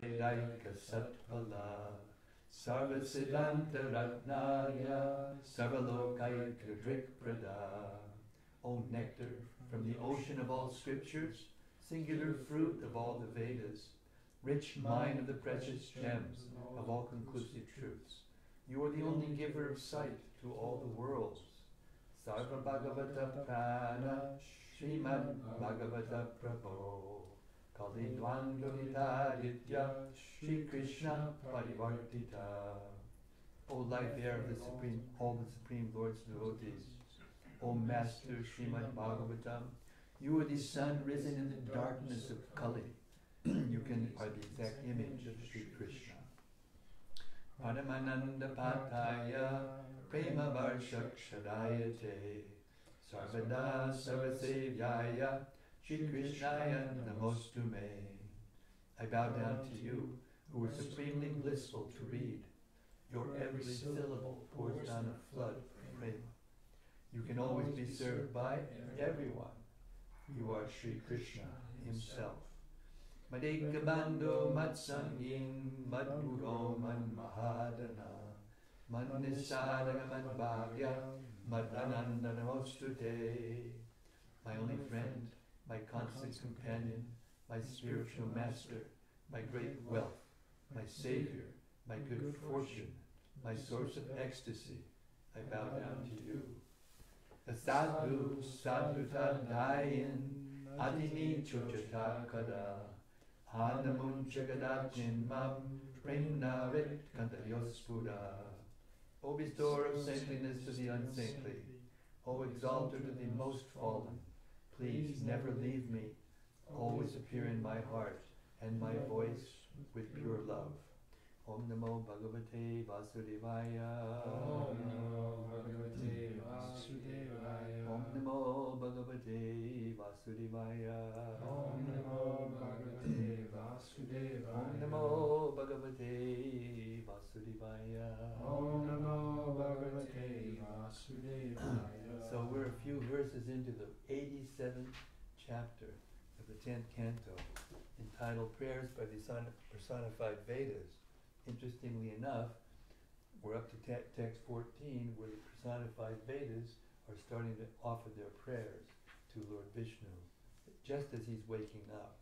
Daika Satpala Sarvasiddhanta Ratnaya Sarvalokaika Drikprada. O nectar from the ocean of all scriptures, singular fruit of all the Vedas, rich mine of the precious gems of all conclusive truths. You are the only giver of sight to all the worlds. Sarva Bhagavata Prana Srimad-Bhagavata Prabhu Kali Dvandvitaditya Shri Krishna Parivartita. O life air of the Supreme, all the Supreme Lord's devotees, O Master Srimad-Bhagavatam, you are the sun risen in the darkness of Kali. You are the exact image of Sri Krishna. Paramananda Pataya Prema Varshakshadayate Sarvada Sarvasevyaya Shri Krishnaya Namostume. I bow down to you, who are supremely blissful to read. Your every syllable pours down a flood of prema. You can always be served by everyone. You are Sri Krishna himself. Madhika Bandho Matsangin Madguro Man Mahadana Mannisadaga Madbhagya Madananda Namostute. My only friend, my constant companion, my spiritual master, my great wealth, my savior, my good fortune, my source of ecstasy, I bow down to you. Sadhu Sadhuta Dayan Adini Chujata Kada Hanamun Chagadachin Mam Premnarit Kantayospura. O bestower of saintliness to the unsaintly, O exalter to the most fallen, please never leave me. Always appear in my heart and my voice with pure love. Om Namo Bhagavate Vasudevaya. Om Namo Bhagavate Vasudevaya. Om Namo Bhagavate Vasudevaya. Om Namo Bhagavate Vasudevaya. Om Namo Bhagavate Vasudevaya. Om Namo Bhagavate Vasudevaya. So we're a few verses into the 87th chapter of the 10th canto, entitled Prayers by the Personified Vedas. Interestingly enough, we're up to text 14, where the personified Vedas are starting to offer their prayers to Lord Vishnu, just as he's waking up.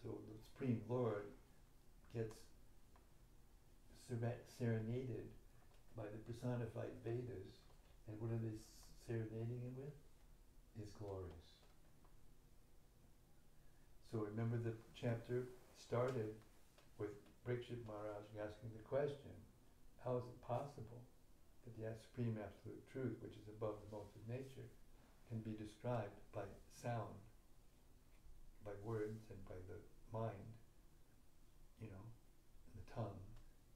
So the Supreme Lord gets serenaded by the personified Vedas, and what are they serenading him with? His glories. So remember, the chapter started with Parikshit Maharaj asking the question, how is it possible that the supreme absolute truth, which is above the modes of nature, can be described by sound, by words, and by the mind, and the tongue,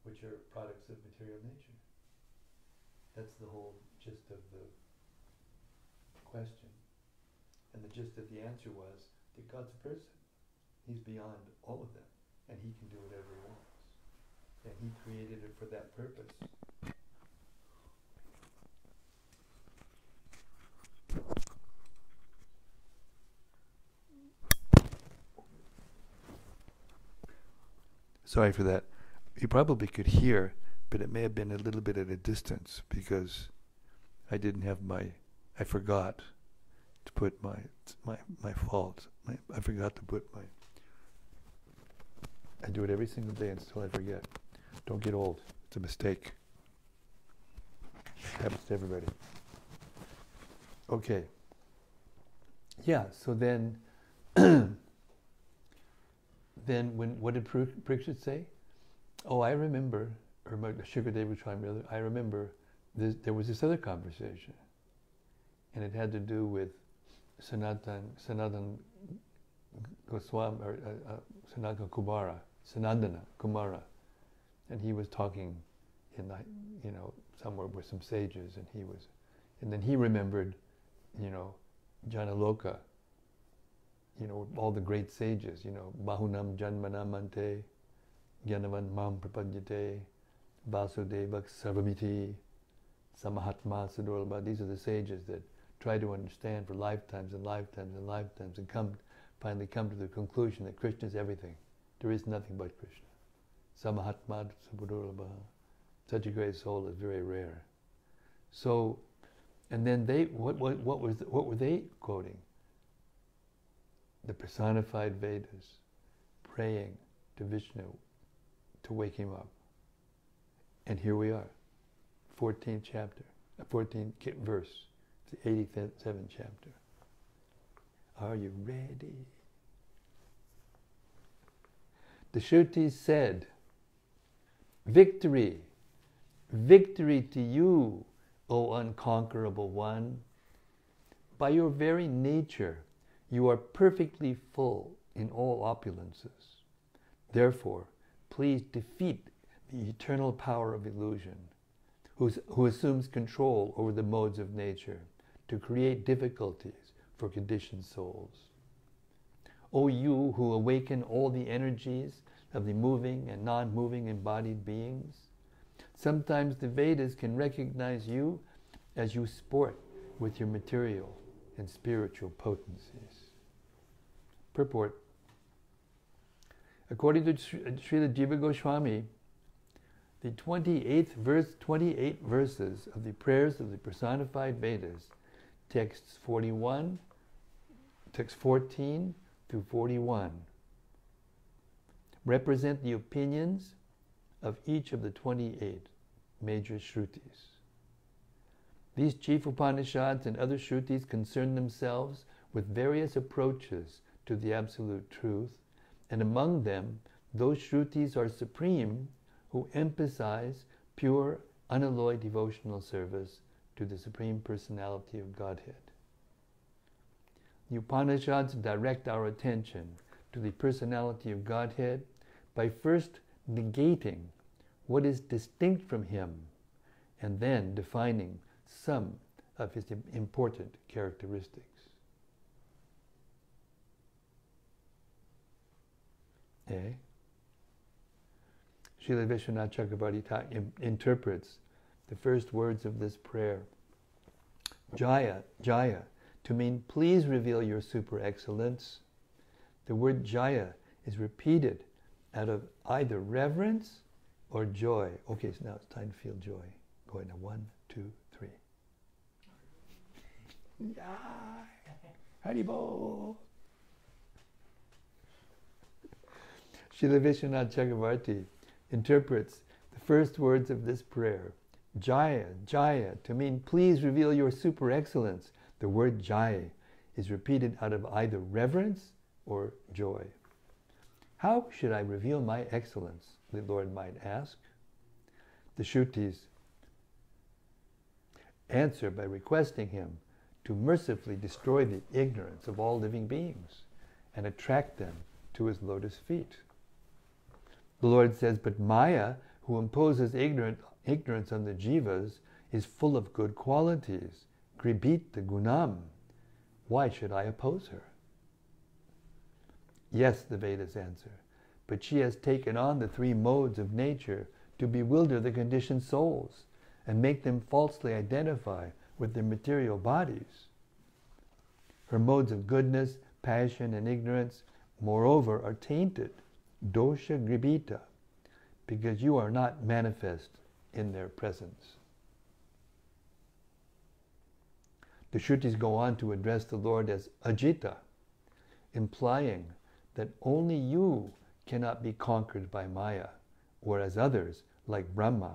which are products of material nature? That's the whole gist of the question. And the gist of the answer was that God's a person. He's beyond all of them, and he can do whatever he wants. And he created it for that purpose. Sorry for that. You probably could hear, but it may have been a little bit at a distance, because I didn't have I forgot to put my fault. I forgot to put I do it every single day until I forget. Don't get old. It's a mistake. It happens to everybody. Okay. Yeah, so then what did Parikshit say? Oh, I remember, or Shukadeva Swami, I remember there was this other conversation, and it had to do with Sanatan Goswami, or Sanandana Kumara, and he was talking in somewhere with some sages, and then he remembered, Janaloka, all the great sages, Bahunam Janmanamante, Gyanavan Mam Prapadyate, Vasudevak Sarvamiti, Samahatma Sudurlabha. These are the sages that try to understand for lifetimes and lifetimes and lifetimes and come finally come to the conclusion that Krishna is everything. There is nothing but Krishna. Samahatma Sabudurlabha. Such a great soul is very rare. So, and then what were they quoting? The personified Vedas, praying to Vishnu to wake him up. And here we are, 14th chapter, 14th verse, the 87th chapter. Are you ready? The Shrutis said, victory, victory to you, O unconquerable one. By your very nature, you are perfectly full in all opulences. Therefore, please defeat the eternal power of illusion, who assumes control over the modes of nature to create difficulties for conditioned souls. O you who awaken all the energies of the moving and non-moving embodied beings, sometimes the Vedas can recognize you as you sport with your material and spiritual potencies. Purport. According to Srila Jiva Goswami, the 28 verses of the prayers of the personified Vedas, texts 14 through 41, represent the opinions of each of the 28 major Shrutis. These chief Upanishads and other Shrutis concern themselves with various approaches to the absolute truth, and among them, those Shrutis are supreme who emphasize pure, unalloyed devotional service to the Supreme Personality of Godhead. The Upanishads direct our attention to the Personality of Godhead by first negating what is distinct from Him and then defining some of His important characteristics. Srila Vishwanath Chakravarti interprets the first words of this prayer, Jaya, Jaya, to mean please reveal your super excellence. The word Jaya is repeated out of either reverence or joy. Okay, so now it's time to feel joy. Going to 1, 2, 3. Haribol. Srila Vishwanath Chakravarti interprets the first words of this prayer, Jaya, Jaya, to mean please reveal your super excellence. The word Jaya is repeated out of either reverence or joy. How should I reveal my excellence? The Lord might ask. The Shrutis answer by requesting Him to mercifully destroy the ignorance of all living beings and attract them to His lotus feet. The Lord says, but Maya, who imposes ignorance on the jivas, is full of good qualities. Gribita gunam. Why should I oppose her? Yes, the Vedas answer, but she has taken on the 3 modes of nature to bewilder the conditioned souls and make them falsely identify with their material bodies. Her modes of goodness, passion, and ignorance, moreover, are tainted, dosha gribita, because you are not manifest in their presence. The Shrutis go on to address the Lord as Ajita, implying that only you cannot be conquered by Maya, whereas others, like Brahma,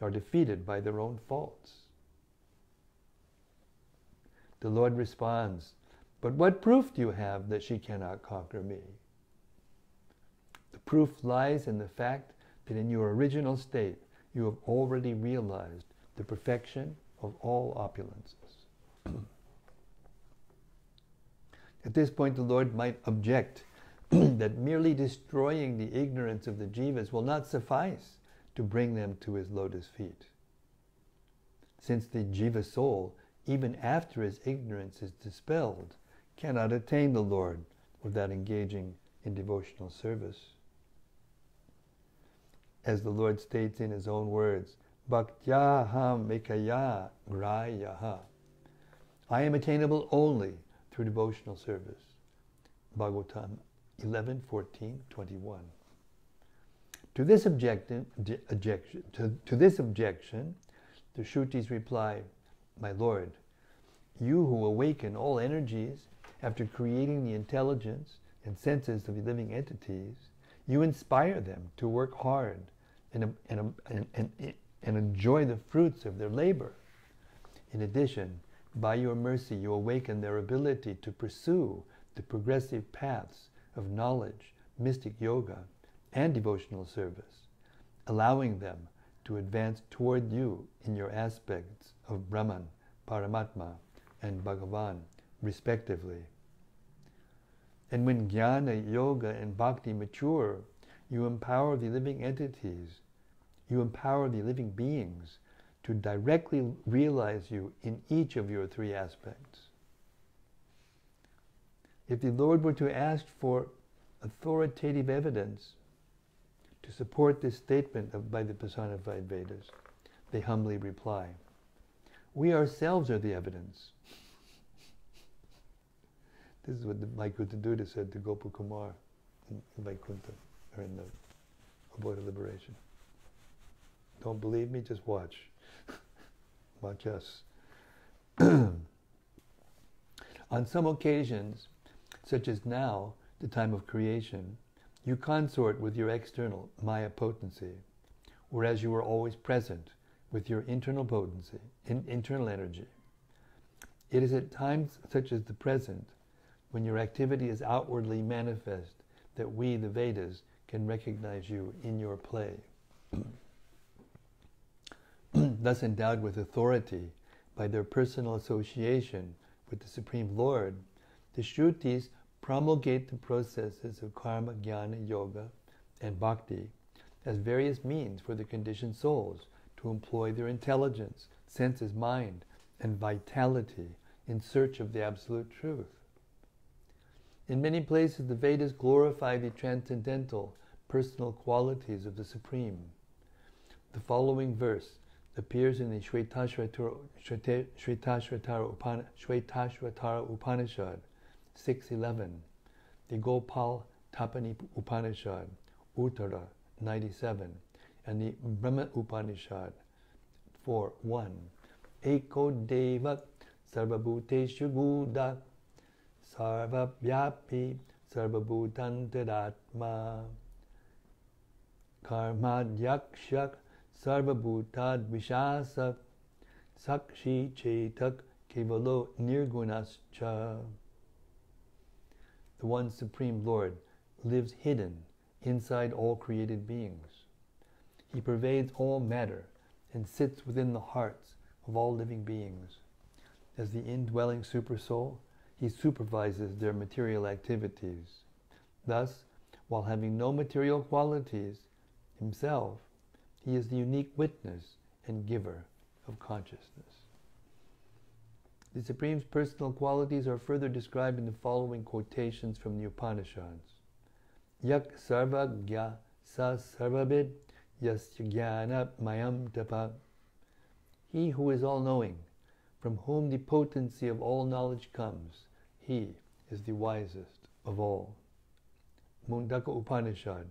are defeated by their own faults. The Lord responds, but what proof do you have that she cannot conquer me? The proof lies in the fact that in your original state you have already realized the perfection of all opulences. At this point, the Lord might object that merely destroying the ignorance of the jivas will not suffice to bring them to His lotus feet. Since the jiva soul, even after his ignorance is dispelled, cannot attain the Lord without engaging in devotional service. As the Lord states in His own words, Bhaktyaham ekaya grayaha. I am attainable only through devotional service. Bhagavatam 11:14-21. To this objection, the Shrutis reply, "My Lord, you who awaken all energies after creating the intelligence and senses of the living entities, you inspire them to work hard and enjoy the fruits of their labor. In addition, by your mercy, you awaken their ability to pursue the progressive paths of knowledge, mystic yoga, and devotional service, allowing them to advance toward you in your aspects of Brahman, Paramatma, and Bhagavan, respectively. And when Jnana, Yoga, and Bhakti mature, you empower the living entities, you empower the living beings to directly realize you in each of your three aspects." If the Lord were to ask for authoritative evidence to support this statement by the personified Vedas, they humbly reply, "We ourselves are the evidence." This is what the Vaikuntha Duta said to Gopakumar in Vaikuntha, or in the Abode of Liberation. Don't believe me? Just watch. Watch us. On some occasions, such as now, the time of creation, you consort with your external Maya potency, whereas you are always present with your internal potency, internal energy. It is at times such as the present, when your activity is outwardly manifest, that we, the Vedas, can recognize you in your play. Thus endowed with authority by their personal association with the Supreme Lord, the Shrutis promulgate the processes of karma, jnana, yoga, and bhakti as various means for the conditioned souls to employ their intelligence, senses, mind, and vitality in search of the absolute truth. In many places, the Vedas glorify the transcendental, personal qualities of the Supreme. The following verse appears in the Shvetashvatara Upanishad 6:11, the Gopal Tapani Upanishad Uttara 97, and the Brahma Upanishad 4:1. Eko Deva Sarvabhuteshu Buddha Sarvabhyapi Sarvabhutantaratma Karmadyaksha Sarvabhutad Vishasa Sakshi Chetak Kevalo Nirgunascha. The one Supreme Lord lives hidden inside all created beings. He pervades all matter and sits within the hearts of all living beings. As the indwelling Supersoul, he supervises their material activities. Thus, while having no material qualities himself, he is the unique witness and giver of consciousness. The Supreme's personal qualities are further described in the following quotations from the Upanishads. Yak sarvagya sa sarvabid yasya jnana mayam tapa. He who is all-knowing, from whom the potency of all knowledge comes, he is the wisest of all. Mundaka Upanishad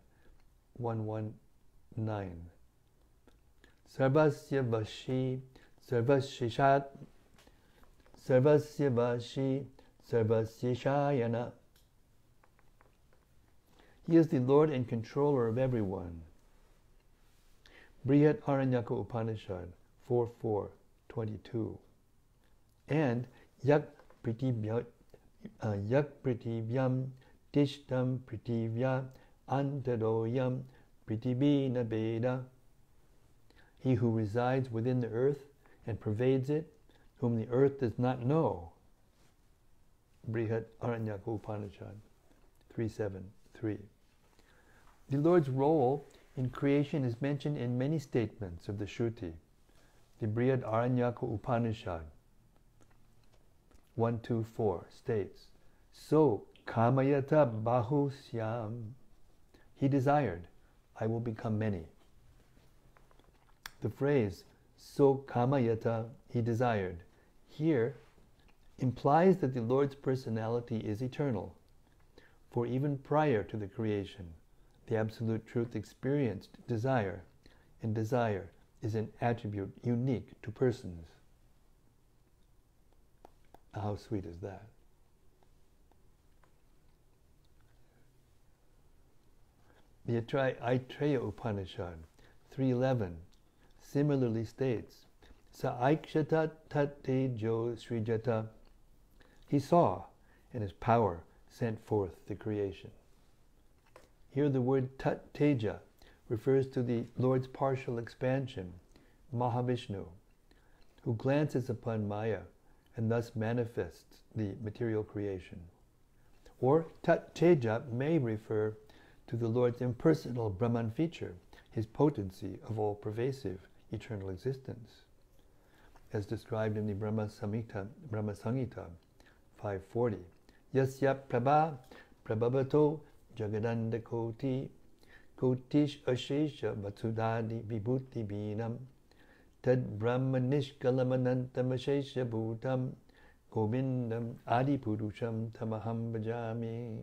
119. Sarvasya vashi sarvashishat sarvasya vashi sarvasya shayana. He is the Lord and controller of everyone. Brihat Aranyaka Upanishad 4:4-22. And yak pritibhyam tishtam pritibhya antadoyam pritibhina veda. He who resides within the earth and pervades it, whom the earth does not know. Brihat Aranyaka Upanishad 3:7-3. The Lord's role in creation is mentioned in many statements of the Shruti. The Brihad Aranyaka Upanishad 1-2-4 states, "So kamayata bahusyam." He desired, I will become many. The phrase, "So kamayata," he desired, here implies that the Lord's personality is eternal, For even prior to the creation, the Absolute Truth experienced desire, and desire is an attribute unique to persons. How sweet is that? The Aitreya Upanishad 3:11 similarly states, Sa aikshata tate jo srijata. He saw, and his power sent forth the creation. Here the word tat teja refers to the Lord's partial expansion, Mahavishnu, who glances upon Maya and thus manifests the material creation. Or tat teja may refer to the Lord's impersonal Brahman feature, his potency of all-pervasive eternal existence, as described in the Brahma Samhita 540. Yasya prabha prabhavato jagadanda koti kotish ashesha vatsudadi vibhuti binam tad brahma nishkalamanantam ashesha bhutam govindam adipurusham tamaham bhajami.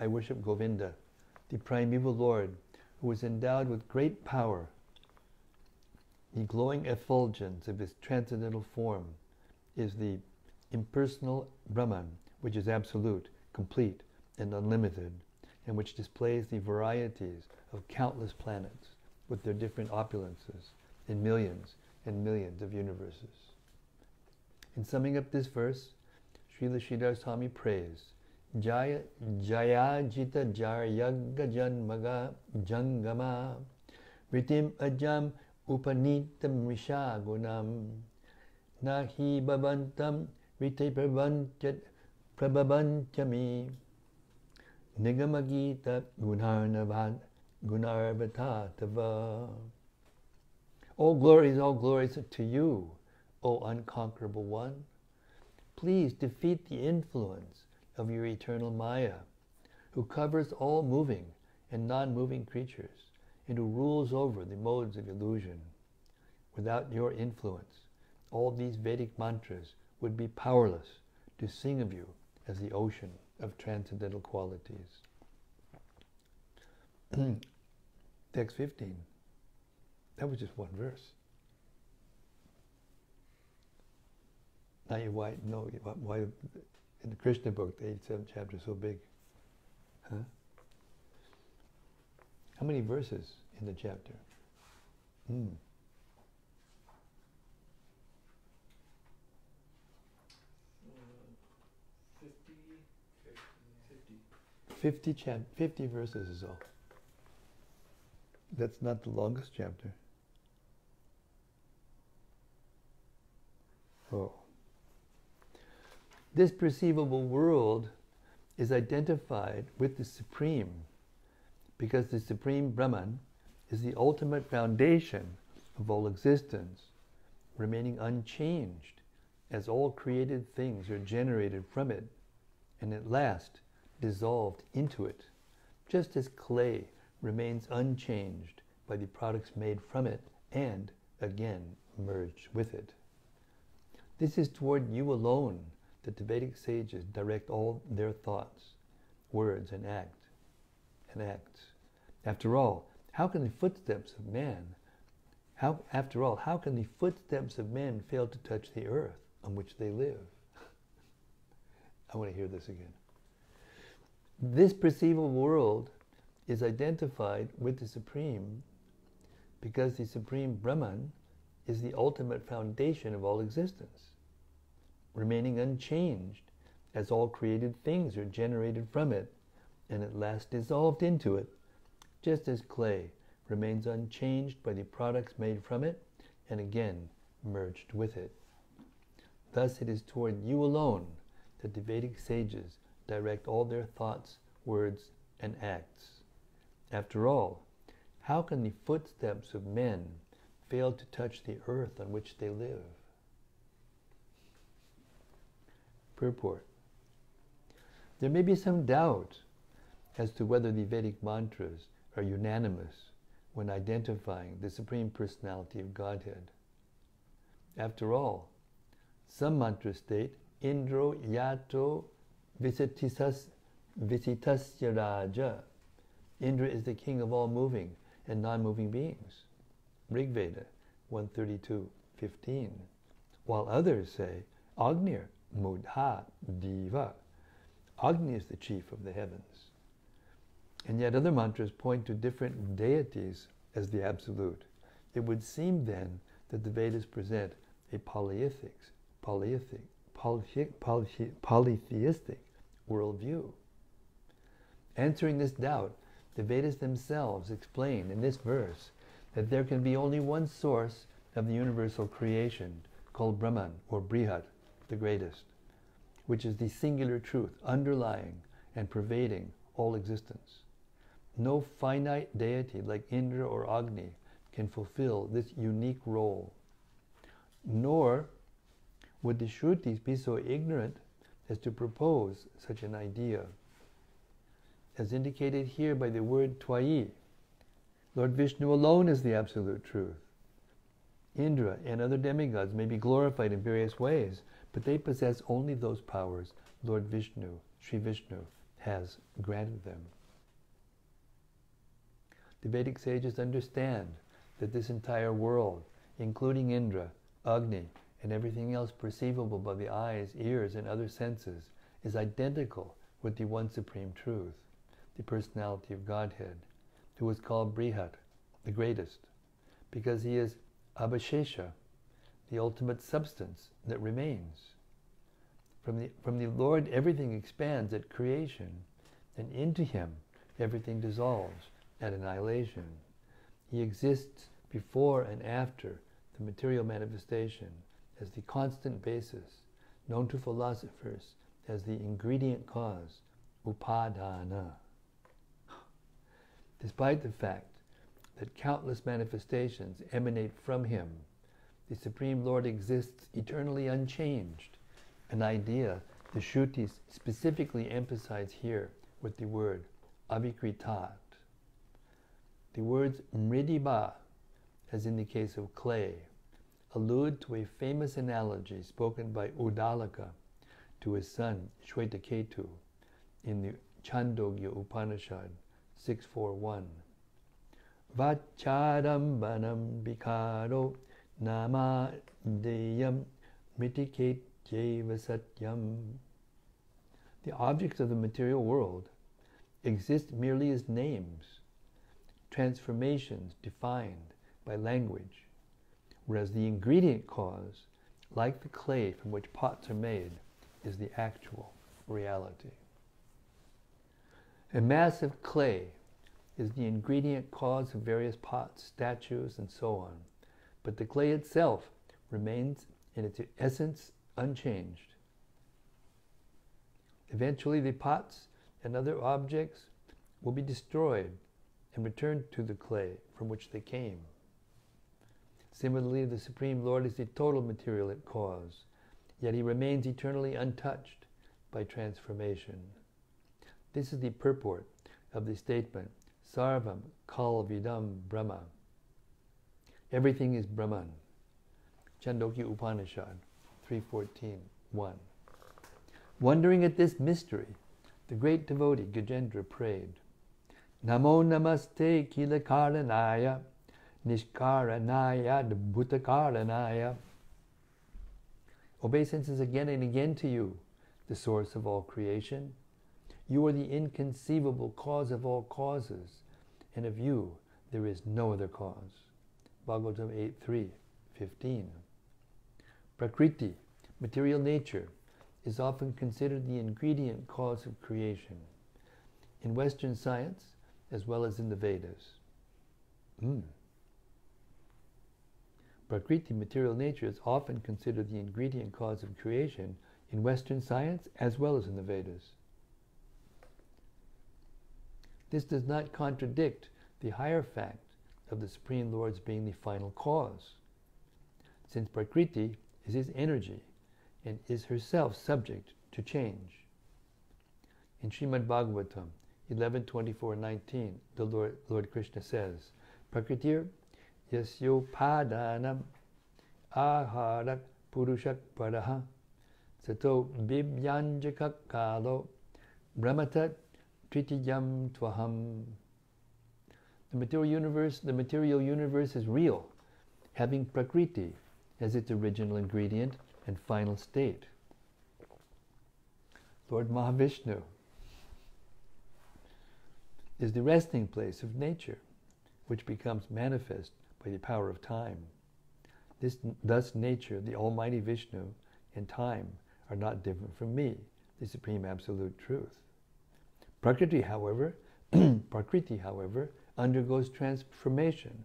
I worship Govinda, the primeval Lord, who is endowed with great power. The glowing effulgence of his transcendental form is the impersonal Brahman, which is absolute, complete, and unlimited, and which displays the varieties of countless planets with their different opulences in millions and millions of universes. In summing up this verse, Srila Sridhar Swami prays, Jaya Jaya Jita Jaryaga Janmaga Jangama Vritim Ajam Upanitam Rishagunam Nahi Bhavantam Rite Prabhavanchami Nigamagita Gunarvatatava. All glories to you, O unconquerable one. Please defeat the influence of your eternal Maya, who covers all moving and non-moving creatures, and who rules over the modes of illusion. Without your influence, all these Vedic mantras would be powerless to sing of you as the ocean of transcendental qualities. Text 15. That was just one verse. Now you why in the Krishna book, the 87th chapter is so big. Huh? How many verses in the chapter? 50 verses is all. That's not the longest chapter. Oh. This perceivable world is identified with the Supreme, because the Supreme Brahman is the ultimate foundation of all existence, remaining unchanged as all created things are generated from it and at last dissolved into it, just as clay remains unchanged by the products made from it and again merged with it. This is toward you alone that the Vedic sages direct all their thoughts, words, and acts. After all, how can the footsteps of man fail to touch the earth on which they live? I want to hear this again. This perceivable world is identified with the Supreme because the Supreme Brahman is the ultimate foundation of all existence, remaining unchanged as all created things are generated from it and at last dissolved into it, just as clay remains unchanged by the products made from it and again merged with it. Thus it is toward you alone that the Vedic sages direct all their thoughts, words, and acts. After all, how can the footsteps of men fail to touch the earth on which they live? Purport. There may be some doubt as to whether the Vedic mantras are unanimous when identifying the Supreme Personality of Godhead. After all, some mantras state, Indro yato visitisas Visitasya Raja. Indra is the king of all moving and non-moving beings. Rig Veda 132:15. While others say, Agnir Mudha Diva. Agni is the chief of the heavens. And yet other mantras point to different deities as the absolute. It would seem then that the Vedas present a polytheistic worldview. Answering this doubt, the Vedas themselves explain in this verse that there can be only one source of the universal creation, called Brahman or Brihat, the greatest, which is the singular truth underlying and pervading all existence. No finite deity like Indra or Agni can fulfill this unique role. Nor would the Shrutis be so ignorant as to propose such an idea. As indicated here by the word Twayi, Lord Vishnu alone is the absolute truth. Indra and other demigods may be glorified in various ways, but they possess only those powers Lord Vishnu, Sri Vishnu, has granted them. The Vedic sages understand that this entire world, including Indra, Agni, and everything else perceivable by the eyes, ears, and other senses, is identical with the one supreme truth, the personality of Godhead, who is called Brihat, the greatest, because he is Abhashesha, the ultimate substance that remains. From the Lord, everything expands at creation, and into him, everything dissolves at annihilation. He exists before and after the material manifestation as the constant basis, known to philosophers as the ingredient cause, upadana. Despite the fact that countless manifestations emanate from him, the Supreme Lord exists eternally unchanged, an idea the Shrutis specifically emphasize here with the word avikritat. The words mridiba, as in the case of clay, allude to a famous analogy spoken by Uddalaka to his son Shwetaketu in the Chandogya Upanishad 6.4.1. Vacharambanam bikaro nama deyam mitiket jeva satyam. The objects of the material world exist merely as names, transformations defined by language, whereas the ingredient cause, like the clay from which pots are made, is the actual reality. A mass of clay is the ingredient cause of various pots, statues, and so on, but the clay itself remains in its essence unchanged. Eventually the pots and other objects will be destroyed and returned to the clay from which they came. Similarly, the Supreme Lord is the total material cause, yet he remains eternally untouched by transformation. This is the purport of the statement, Sarvam Kalvidam Brahma. Everything is Brahman. Chandogya Upanishad 3.14.1. Wondering at this mystery, the great devotee Gajendra prayed, Namo Namaste Kilakaranaya Nishkaranaya Bhutakaranaya. Obeisances again and again to you, the source of all creation. You are the inconceivable cause of all causes, and of you there is no other cause. Bhagavatam 8.3.15. Prakriti, material nature, is often considered the ingredient cause of creation. In Western science, as well as in the Vedas. Prakriti, material nature, is often considered the ingredient cause of creation in Western science as well as in the Vedas. This does not contradict the higher fact of the Supreme Lord's being the final cause, since Prakriti is his energy and is herself subject to change. In Srimad-Bhagavatam 11.24.19, the Lord Krishna says, Prakritir yasyo padanam aharak purushak paraha sato bibyanjakak kalo brahmatat tritiyam tvaham. The material universe is real, having Prakriti as its original ingredient and final state. Lord Mahavishnu is the resting place of nature, which becomes manifest by the power of time. Thus nature, the Almighty Vishnu, and time are not different from me, the Supreme Absolute Truth. Prakriti, however, undergoes transformation,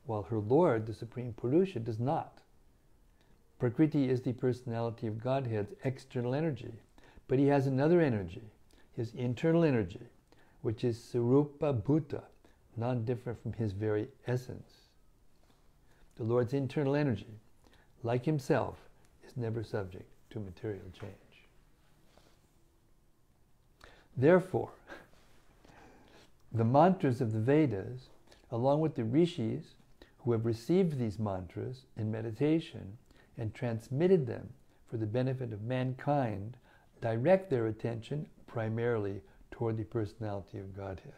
while her Lord, the Supreme Purusha, does not. Prakriti is the personality of Godhead's external energy, but he has another energy, his internal energy, which is Sarupa Bhuta, non-different from his very essence. The Lord's internal energy, like himself, is never subject to material change. Therefore, the mantras of the Vedas, along with the rishis who have received these mantras in meditation and transmitted them for the benefit of mankind, direct their attention primarily toward the personality of Godhead.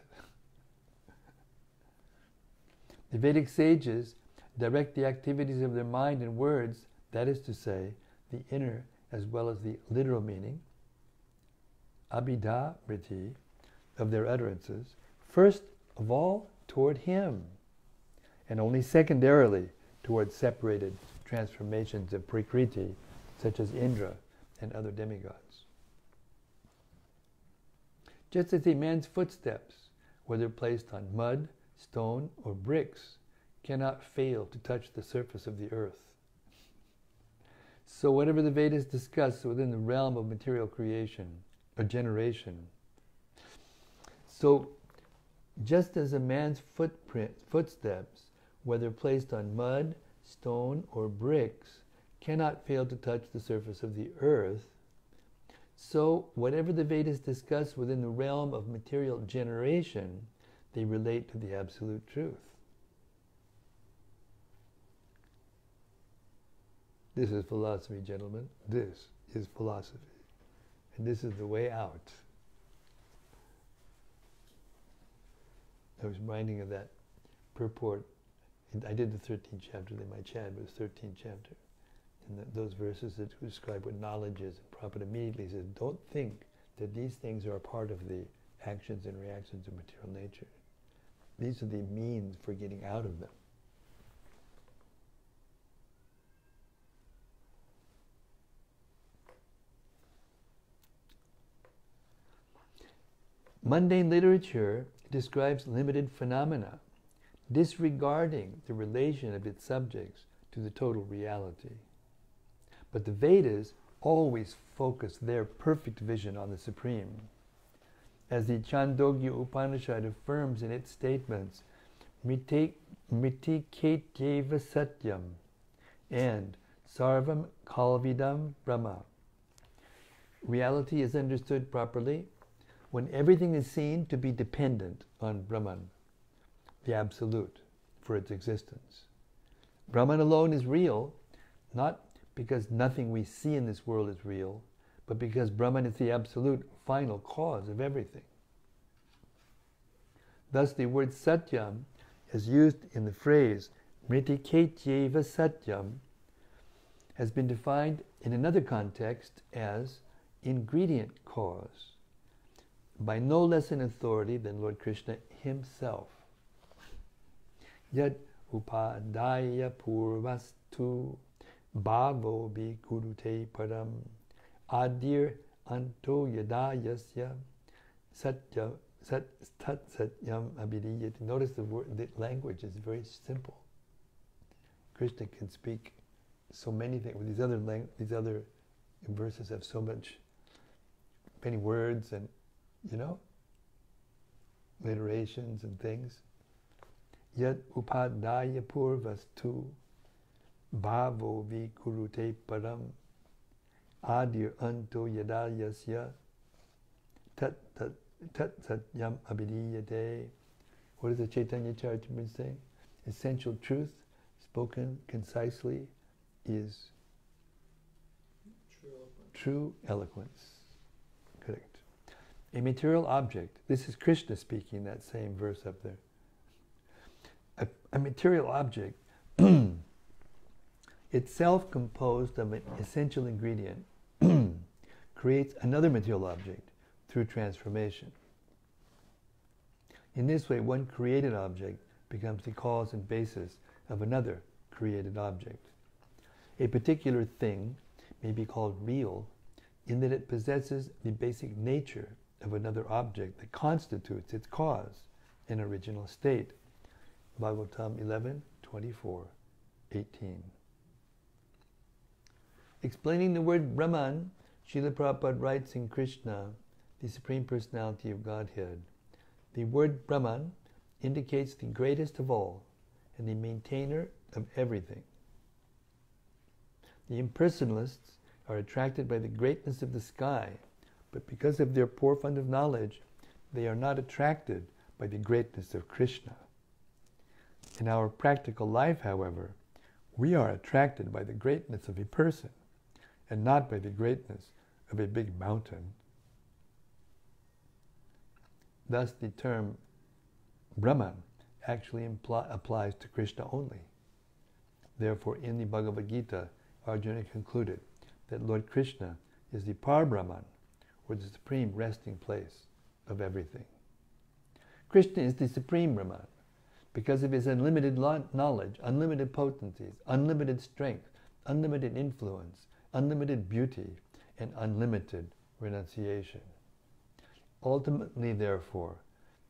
The Vedic sages direct the activities of their mind and words, that is to say, the inner as well as the literal meaning, abhidha vritti, of their utterances, first of all toward him, and only secondarily toward separated transformations of Prakriti, such as Indra and other demigods. Just as a man's footsteps, whether placed on mud, stone, or bricks, cannot fail to touch the surface of the earth, so whatever the Vedas discuss within the realm of material creation or generation, so just as a man's footsteps, whether placed on mud, stone, or bricks, cannot fail to touch the surface of the earth, so whatever the Vedas discuss within the realm of material generation, they relate to the Absolute Truth. This is philosophy, gentlemen. This is philosophy. And this is the way out. I was reminding of that purport. I did the 13th chapter, then my chant was 13th chapter. And those verses that describe what knowledge is, and Prabhupada immediately says, don't think that these things are a part of the actions and reactions of material nature. These are the means for getting out of them. Mundane literature describes limited phenomena, disregarding the relation of its subjects to the total reality. But the Vedas always focus their perfect vision on the Supreme. As the Chandogya Upanishad affirms in its statements, Mriti Ketyeva Satyam and Sarvam Kalvidam Brahma. Reality is understood properly when everything is seen to be dependent on Brahman, the Absolute, for its existence. Brahman alone is real, not because nothing we see in this world is real, but because Brahman is the absolute final cause of everything. Thus the word Satyam, as used in the phrase Mritiketyeva Satyam, has been defined in another context as ingredient cause, by no less an authority than Lord Krishna himself. Yad upadaya purvastu bhavo bi kurute param adir anto yadayasya satya tat satyam abhidiyati. Notice the language is very simple. Krishna can speak so many things. These other verses have so many words and alliterations and things. Yat upadaya purvastu bhavo vikurute param adir anto yadayasya tat satyam abhidiyate. What does the Chaitanya Charitamrita say? Essential truth, spoken concisely, is true eloquence. Correct. A material object, this is Krishna speaking, that same verse up there. A material object, itself composed of an essential ingredient, creates another material object through transformation. In this way, one created object becomes the cause and basis of another created object. A particular thing may be called real in that it possesses the basic nature of another object that constitutes its cause and original state. Bhagavatam 11:24-18. Explaining the word Brahman, Srila Prabhupada writes in Krishna, the Supreme Personality of Godhead, the word Brahman indicates the greatest of all and the maintainer of everything. The impersonalists are attracted by the greatness of the sky, but because of their poor fund of knowledge, they are not attracted by the greatness of Krishna. In our practical life, however, we are attracted by the greatness of a person and not by the greatness of a big mountain. Thus, the term Brahman actually applies to Krishna only. Therefore, in the Bhagavad Gita, Arjuna concluded that Lord Krishna is the Par-Brahman, or the supreme resting place of everything. Krishna is the supreme Brahman because of his unlimited knowledge, unlimited potencies, unlimited strength, unlimited influence, unlimited beauty, and unlimited renunciation. Ultimately, therefore,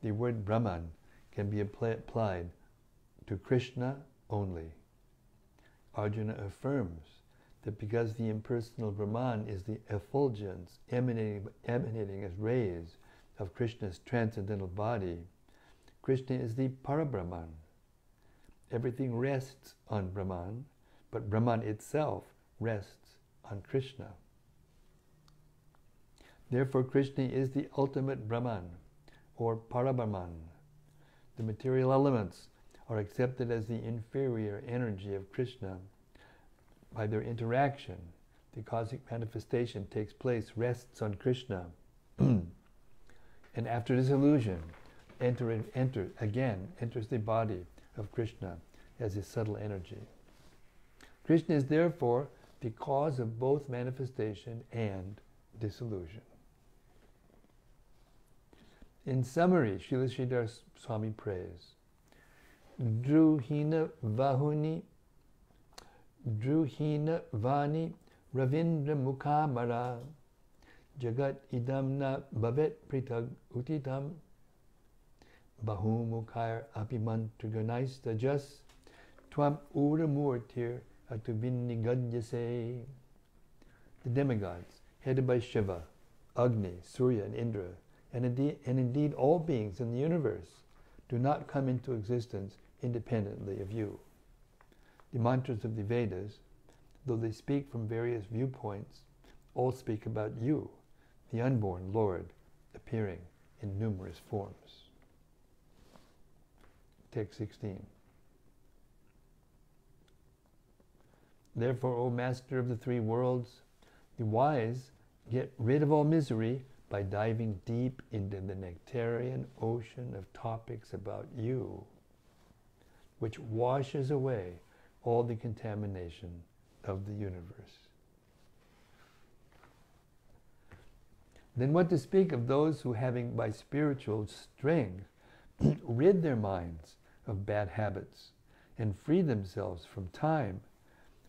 the word Brahman can be applied to Krishna only. Arjuna affirms that because the impersonal Brahman is the effulgence emanating as rays of Krishna's transcendental body, Krishna is the Para-Brahman. Everything rests on Brahman, but Brahman itself rests on Krishna. Therefore, Krishna is the ultimate Brahman, or Para-Brahman. The material elements are accepted as the inferior energy of Krishna. By their interaction, the cosmic manifestation takes place, rests on Krishna, and after dissolution, enters the body of Krishna as his subtle energy. Krishna is therefore the cause of both manifestation and dissolution. In summary, Srila Sridhar Swami prays, Druhina Vani Ravindra Mukhamara Jagat Idamna Bhavet Pritag Utitam Bahumukhar Apimantraganaista Jas Twam Uramurtir Atubinigadyase. The demigods, headed by Shiva, Agni, Surya, and Indra, and indeed all beings in the universe, do not come into existence independently of you. The mantras of the Vedas, though they speak from various viewpoints, all speak about you, the unborn Lord, appearing in numerous forms. Text 16. Therefore, O Master of the three worlds, the wise get rid of all misery by diving deep into the nectarian ocean of topics about you, which washes away all the contamination of the universe. Then what to speak of those who, having by spiritual strength rid their minds of bad habits and free themselves from time,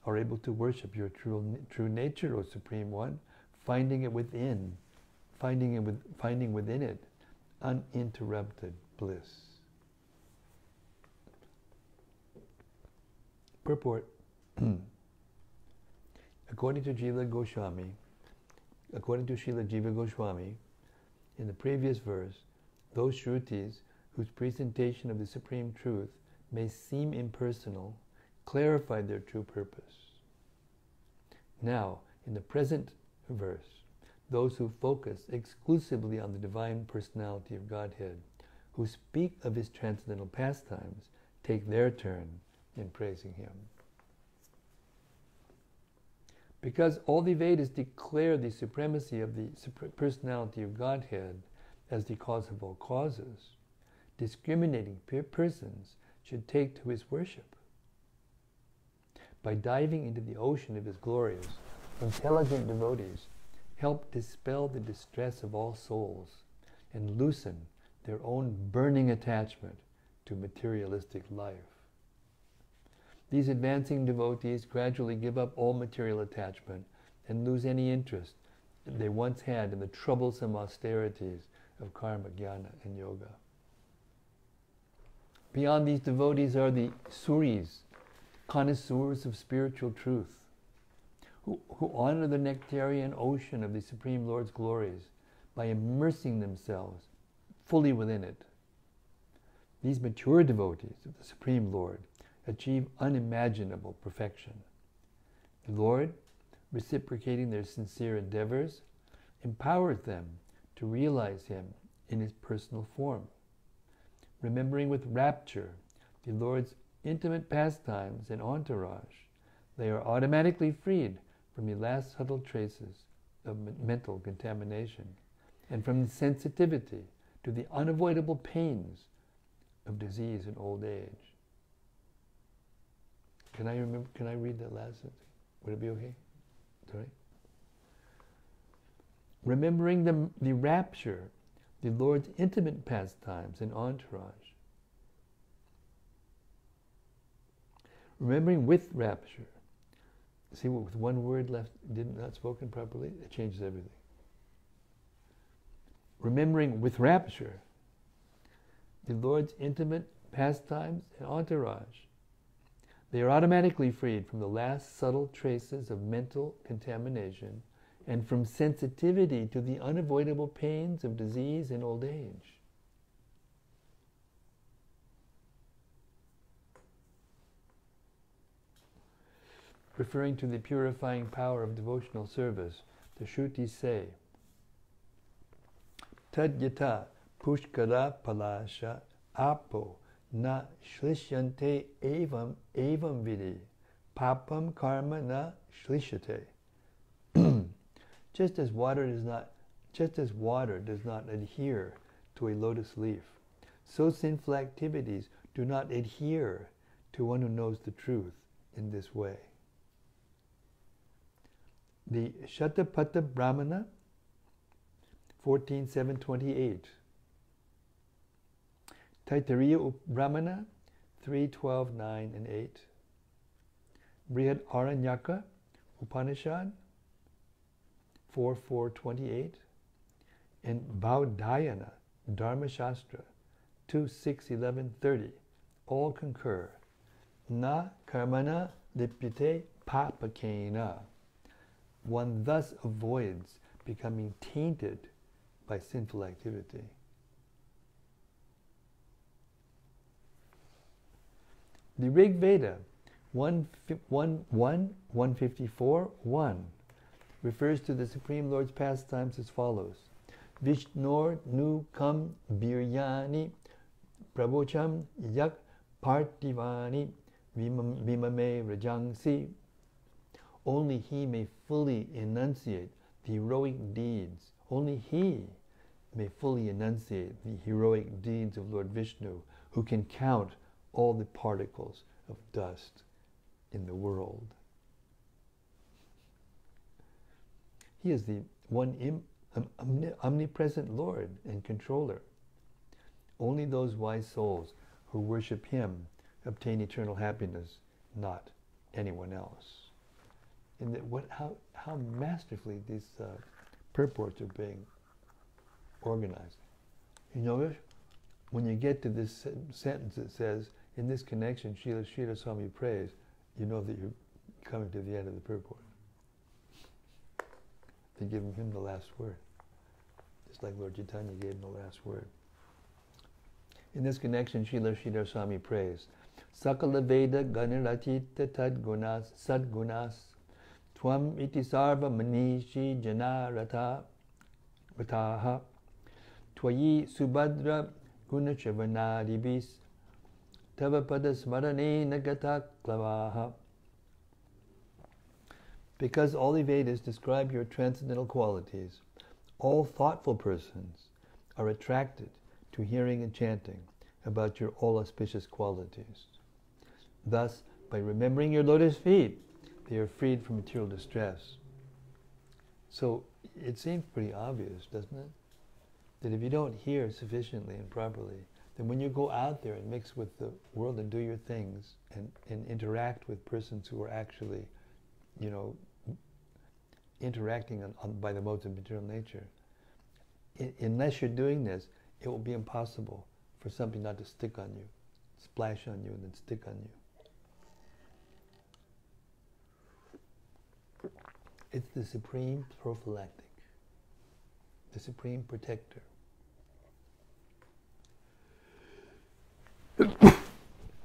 are able to worship your true nature, O Supreme One, finding within it uninterrupted bliss. Purport. According to Srila Jiva Goswami, in the previous verse, those Shrutis whose presentation of the Supreme Truth may seem impersonal clarified their true purpose. Now, in the present verse, those who focus exclusively on the Divine Personality of Godhead, who speak of His transcendental pastimes, take their turn in praising Him. Because all the Vedas declare the supremacy of the personality of Godhead, as the cause of all causes, discriminating persons should take to his worship. By diving into the ocean of his glories, intelligent devotees help dispel the distress of all souls and loosen their own burning attachment to materialistic life. These advancing devotees gradually give up all material attachment and lose any interest that they once had in the troublesome austerities of karma, jnana, and yoga. Beyond these devotees are the suris, connoisseurs of spiritual truth, who honor the nectarian ocean of the Supreme Lord's glories by immersing themselves fully within it. These mature devotees of the Supreme Lord achieve unimaginable perfection. The Lord, reciprocating their sincere endeavors, empowers them to realize Him in His personal form. Remembering with rapture the Lord's intimate pastimes and entourage, they are automatically freed from the last subtle traces of mental contamination and from the sensitivity to the unavoidable pains of disease and old age. Can I read that last sentence? Would it be okay? Sorry? Remembering the rapture, the Lord's intimate pastimes and entourage. Remembering with rapture. See, with one word left, not spoken properly, it changes everything. Remembering with rapture the Lord's intimate pastimes and entourage, they are automatically freed from the last subtle traces of mental contamination and from sensitivity to the unavoidable pains of disease and old age. Referring to the purifying power of devotional service, the Shrutis say, Tad yata pushkara palasha apo na shlishyante evam vidi papam karma na shlishate. Just as water does not adhere to a lotus leaf, so sinful activities do not adhere to one who knows the truth in this way. The Shatapatha Brahmana, 14.7.28. Taittiriya Brahmana, 3.12.9 and 8. Brihad Aranyaka Upanishad, 4.4.28. And Baudhayana Dharma Shastra, 2.6.11.30. All concur. Na karmana lipyate papakena. One thus avoids becoming tainted by sinful activity. The Rig Veda 154.1 refers to the Supreme Lord's pastimes as follows. Vishnor nu kam biryani prabocham yak partivani vimame rajangsi. Only He may fully enunciate the heroic deeds. Only He may fully enunciate the heroic deeds of Lord Vishnu, who can count all the particles of dust in the world. He is the one omnipresent Lord and controller. Only those wise souls who worship Him obtain eternal happiness, not anyone else. And how masterfully these purports are being organized. You notice when you get to this sentence that says, in this connection, Srila Swami prays, you know that you're coming to the end of the purport. They give him the last word. Just like Lord Chaitanya gave him the last word. In this connection, Srila Swami prays, Sakala Veda Ganirachita Tad Gunas Sad Gunas Tvam iti sarva manishi janarata rataha Twayi subhadra gunachavanadibis tavapada smarane nagata klavaha. Because all the Vedas describe your transcendental qualities, all thoughtful persons are attracted to hearing and chanting about your all-auspicious qualities. Thus, by remembering your lotus feet, they are freed from material distress. So, it seems pretty obvious, doesn't it? That if you don't hear sufficiently and properly, then when you go out there and mix with the world and do your things and interact with persons who are actually, interacting by the modes of material nature, unless you're doing this, it will be impossible for something not to stick on you, splash on you and then stick on you. It's the supreme prophylactic, the supreme protector.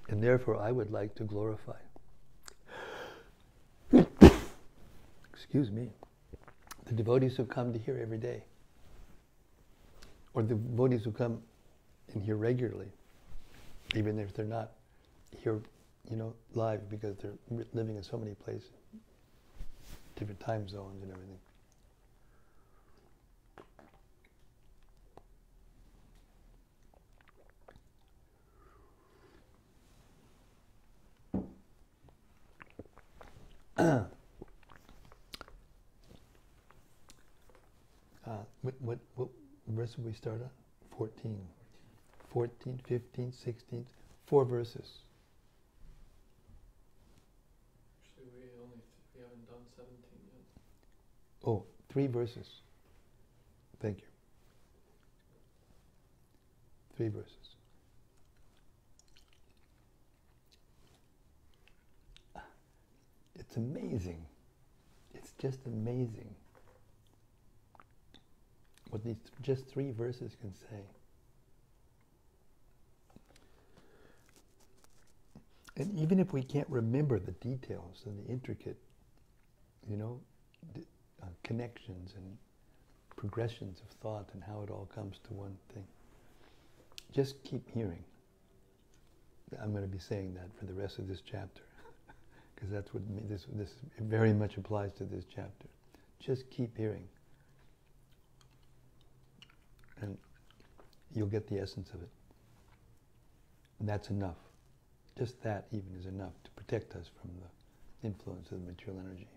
And therefore I would like to glorify, excuse me, the devotees who come to hear every day, or the devotees who come and hear regularly, even if they're not here, live, because they're living in so many places, different time zones and everything. What verse will we start on? 14, 15, 16, 4 verses. Actually, we haven't done 17 yet. Oh, 3 verses. Thank you. 3 verses. It's amazing. It's just amazing what these just 3 verses can say. And even if we can't remember the details and the intricate, connections and progressions of thought and how it all comes to one thing, just keep hearing. I'm going to be saying that for the rest of this chapter, because that's what this very much applies to this chapter. Just keep hearing, and you'll get the essence of it. And that's enough. Just that even is enough to protect us from the influence of the material energy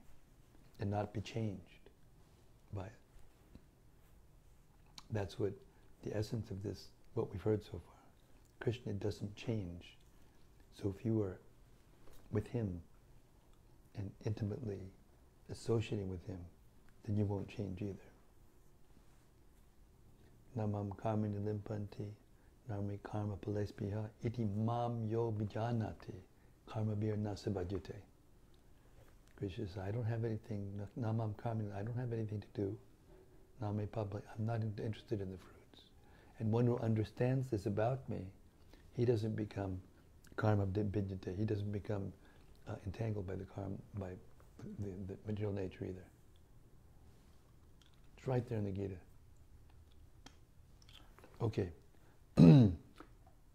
and not be changed by it. That's what the essence of this, what we've heard so far. Krishna doesn't change. So if you are with him and intimately associating with him, then you won't change either. Namam karmini limpanti, nami karma palespiha, iti mam yo bijanati, karma bir nasabajute. Krishna says, I don't have anything, namam karmini, I don't have anything to do. Nami public, I'm not interested in the fruits. And one who understands this about me, he doesn't become karma bidjate, he doesn't become entangled by the karma, by the material nature either. It's right there in the Gita. Okay,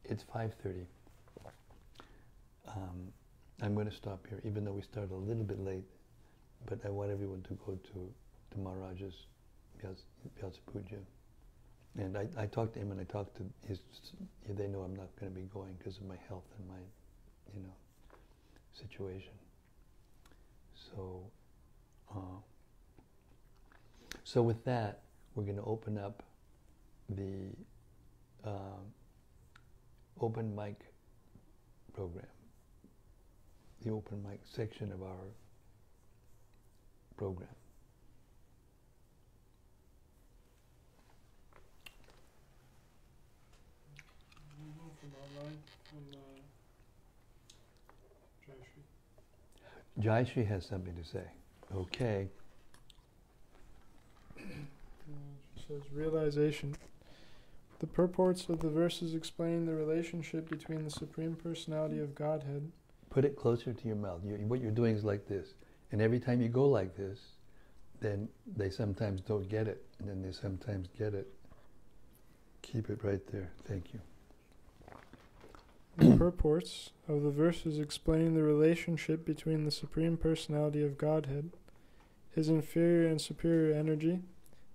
it's 5:30. I'm going to stop here, even though we started a little bit late, but I want everyone to go to Maharaja's Vyasa Puja. And I talked to him, and I talked to they know I'm not going to be going because of my health and my, situation. So with that, we're going to open up the open mic program, the open mic section of our program. Jayashree has something to say. Okay. She says, realization. The purports of the verses explain the relationship between the Supreme Personality of Godhead. Put it closer to your mouth. What you're doing is like this. And every time you go like this, then they sometimes don't get it. And then they sometimes get it. Keep it right there. Thank you. The purports of the verses explain the relationship between the Supreme Personality of Godhead, His inferior and superior energy,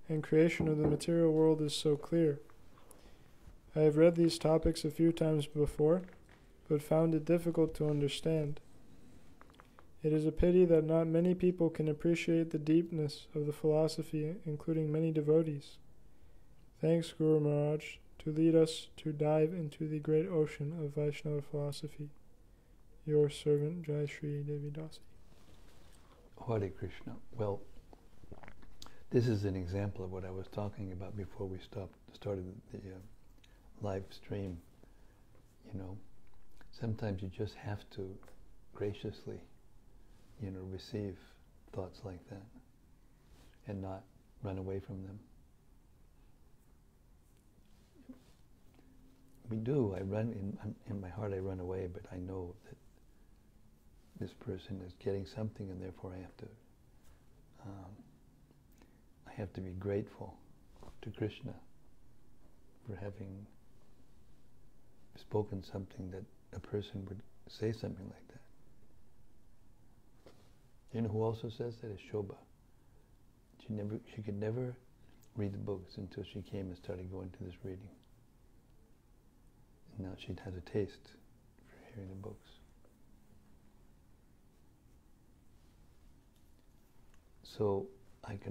and creation of the material world is so clear. I have read these topics a few times before, but found it difficult to understand. It is a pity that not many people can appreciate the deepness of the philosophy, including many devotees. Thanks, Guru Maharaj, to lead us to dive into the great ocean of Vaishnava philosophy. Your servant, Jai Shri Devi Dasi. Hare Krishna. Well, this is an example of what I was talking about before we started the live stream. You know, sometimes you just have to graciously, receive thoughts like that and not run away from them. We do. In my heart I run away, but I know that this person is getting something, and therefore I have to be grateful to Krishna for having spoken something that a person would say something like that. You know who also says that is Shobha. She could never read the books until she came and started going to this reading. And now she has a taste for hearing the books. So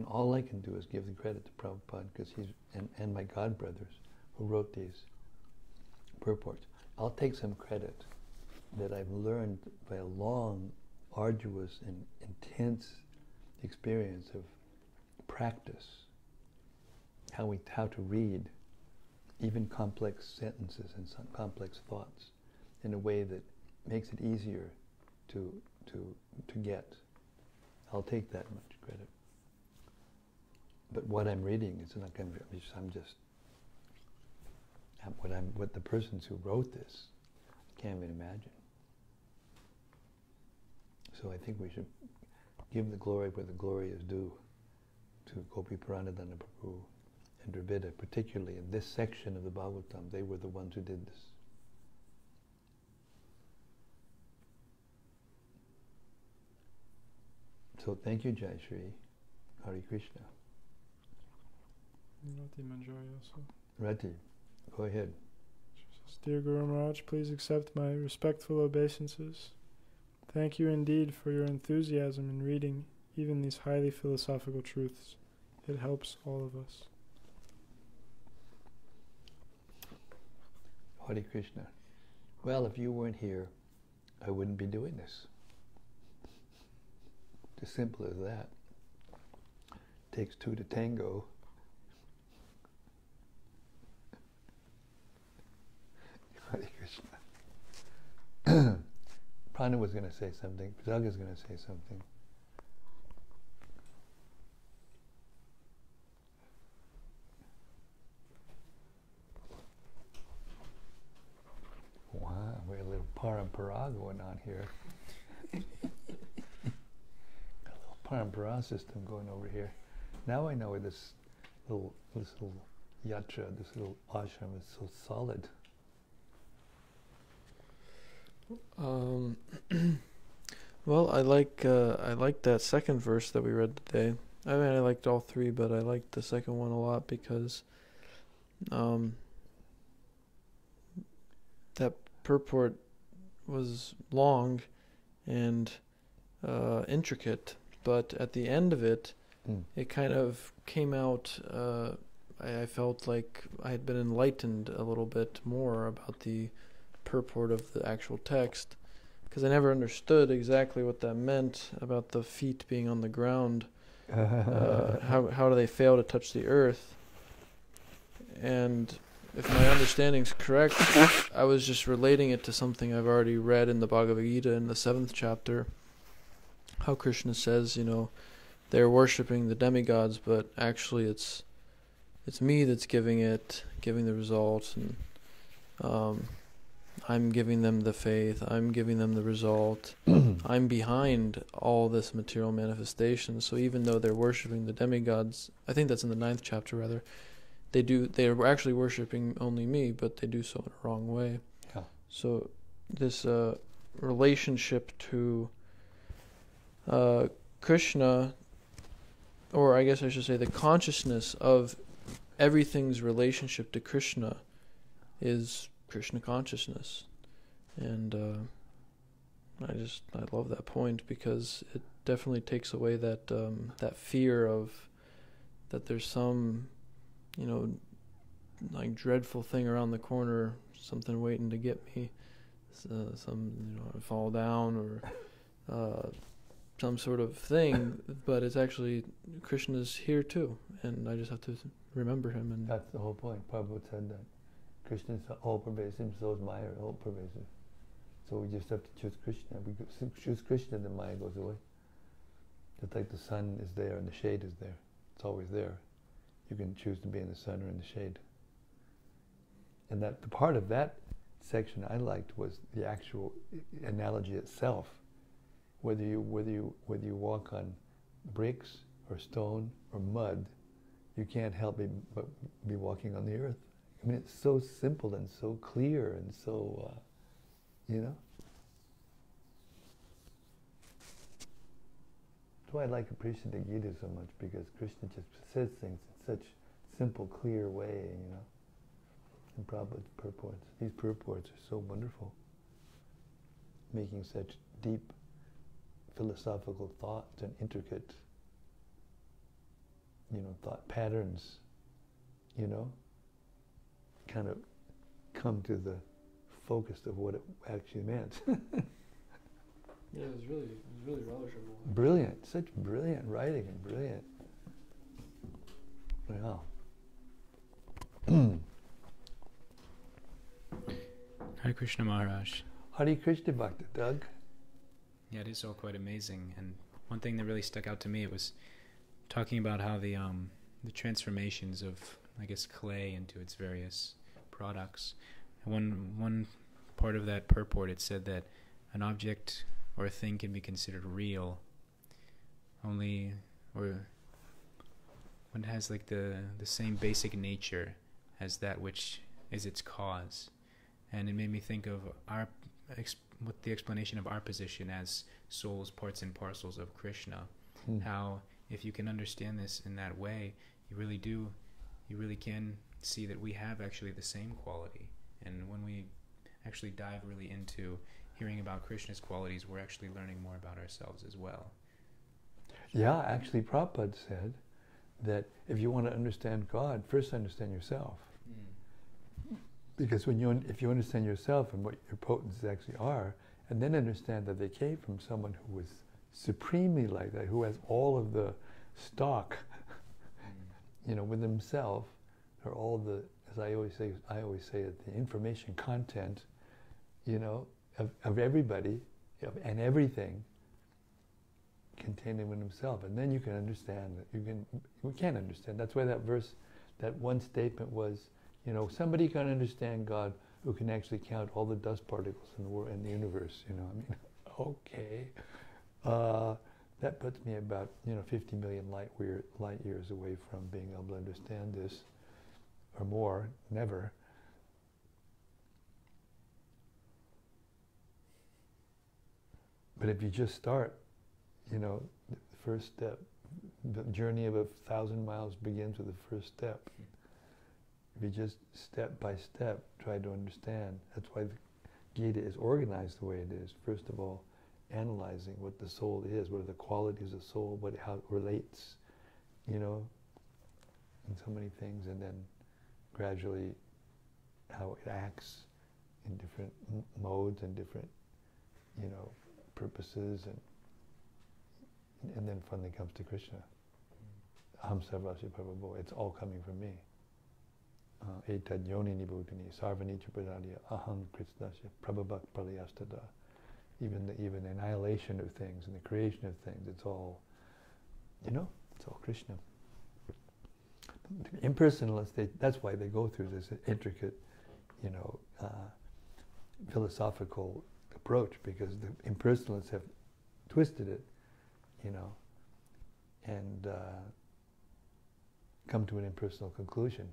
all I can do is give the credit to Prabhupada, because he's and my godbrothers who wrote these purports. I'll take some credit that I've learned by a long, arduous and intense experience of practice, how to read even complex sentences and some complex thoughts in a way that makes it easier to get. I'll take that much credit. But what I'm reading is not going to be, what the persons who wrote this, I can't even imagine. So I think we should give the glory where the glory is due to Gopi Puranadana Prabhu and Dravida, particularly in this section of the Bhagavatam. They were the ones who did this. So thank you, Jai Shri. Hare Krishna. Rati Manjari also. Rati, go ahead. Dear Guru Maharaj, please accept my respectful obeisances. Thank you indeed for your enthusiasm in reading even these highly philosophical truths. It helps all of us. Hare Krishna. Well, if you weren't here, I wouldn't be doing this. It's as simple as that. It takes two to tango. Hare Krishna. Prana was going to say something. Zaga's going to say something. Wow, we have a little parampara going on here. Got a little parampara system going over here. Now I know why this little yatra, this little ashram is so solid. Well, I like that second verse that we read today. I mean, I liked all three, but I liked the second one a lot because that purport was long and intricate, but at the end of it, it kind of came out. I felt like I had been enlightened a little bit more about the purport of the actual text, because I never understood exactly what that meant about the feet being on the ground. How do they fail to touch the earth? And if my understanding's correct, I was just relating it to something I've already read in the Bhagavad Gita in the 7th chapter. How Krishna says, they're worshipping the demigods, but actually it's me that's giving the results, and I'm giving them the faith, I'm giving them the result. I'm behind all this material manifestation. So even though they're worshipping the demigods, I think that's in the 9th chapter rather, they are actually worshipping only me, but they do so in a wrong way. Yeah. So this relationship to Krishna, or I guess I should say the consciousness of everything's relationship to Krishna, is Krishna consciousness. And I love that point, because it definitely takes away that that fear of that there's some, like dreadful thing around the corner, something waiting to get me, I fall down or some sort of thing. But it's actually Krishna's here too, and I just have to remember him. And that's the whole point. Prabhupada said that Krishna is all pervasive, so is Maya all pervasive. So we just have to choose Krishna. We choose Krishna, then Maya goes away. Just like the sun is there and the shade is there. It's always there. You can choose to be in the sun or in the shade. And that the part of that section I liked was the actual analogy itself. Whether you walk on bricks or stone or mud, you can't help but be walking on the earth. I mean, it's so simple and so clear and so, That's why I like appreciating the Gita so much, because Krishna just says things in such simple, clear way, And Prabhupada's purports. These purports are so wonderful, making such deep philosophical thoughts and intricate, thought patterns, kind of come to the focus of what it actually meant. Yeah, it was really relishable. Brilliant, such brilliant writing and brilliant. Wow. Hare Krishna Maharaj. Hare Krishna Bhakta, Doug. Yeah, it is all quite amazing. And one thing that really stuck out to me was talking about how the transformations of, I guess, clay into its various products. One part of that purport, it said that an object or a thing can be considered real only, or when it has like the same basic nature as that which is its cause. And it made me think of with the explanation of our position as souls, parts and parcels of Krishna. How if you can understand this in that way, you really can see that we have actually the same quality. And when we actually dive really into hearing about Krishna's qualities, we're actually learning more about ourselves as well. Yeah, actually Prabhupada said that if you want to understand God, first understand yourself. Because if you understand yourself and what your potencies actually are, and then understand that they came from someone who was supremely like that, who has all of the stock, with himself, or all the, as I always say that the information content, of everybody and everything contained within himself. And then you can understand that we can understand. That's why that verse, that one statement was, somebody can understand God who can actually count all the dust particles in the world, in the universe. Okay. That puts me about 50 million light years away from being able to understand this, or more. Never. But if you just start, the first step, the journey of 1,000 miles begins with the first step. If you just step by step try to understand, that's why the Gita is organized the way it is. First of all, analyzing what the soul is, what are the qualities of soul, how it relates, in so many things, and then gradually how it acts in different modes and different, purposes, and then finally comes to Krishna. Aham sarvasya prabhu, it's all coming from me. Etad yoni nibhutini sarvanicha pradadya aham krishnasya prabhabhak pralayastada. Even the annihilation of things and the creation of things, it's all, it's all Krishna. The impersonalists, that's why they go through this intricate, philosophical approach, because the impersonalists have twisted it, and come to an impersonal conclusion,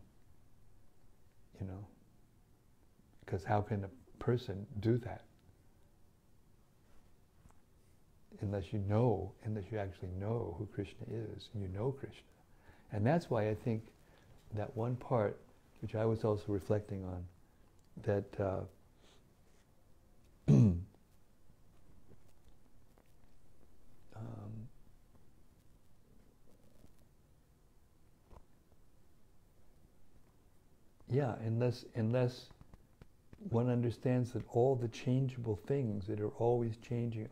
because how can a person do that unless you actually know who Krishna is, and you know Krishna. And that's why I think that one part, which I was also reflecting on, that yeah, unless one understands that all the changeable things that are always changing,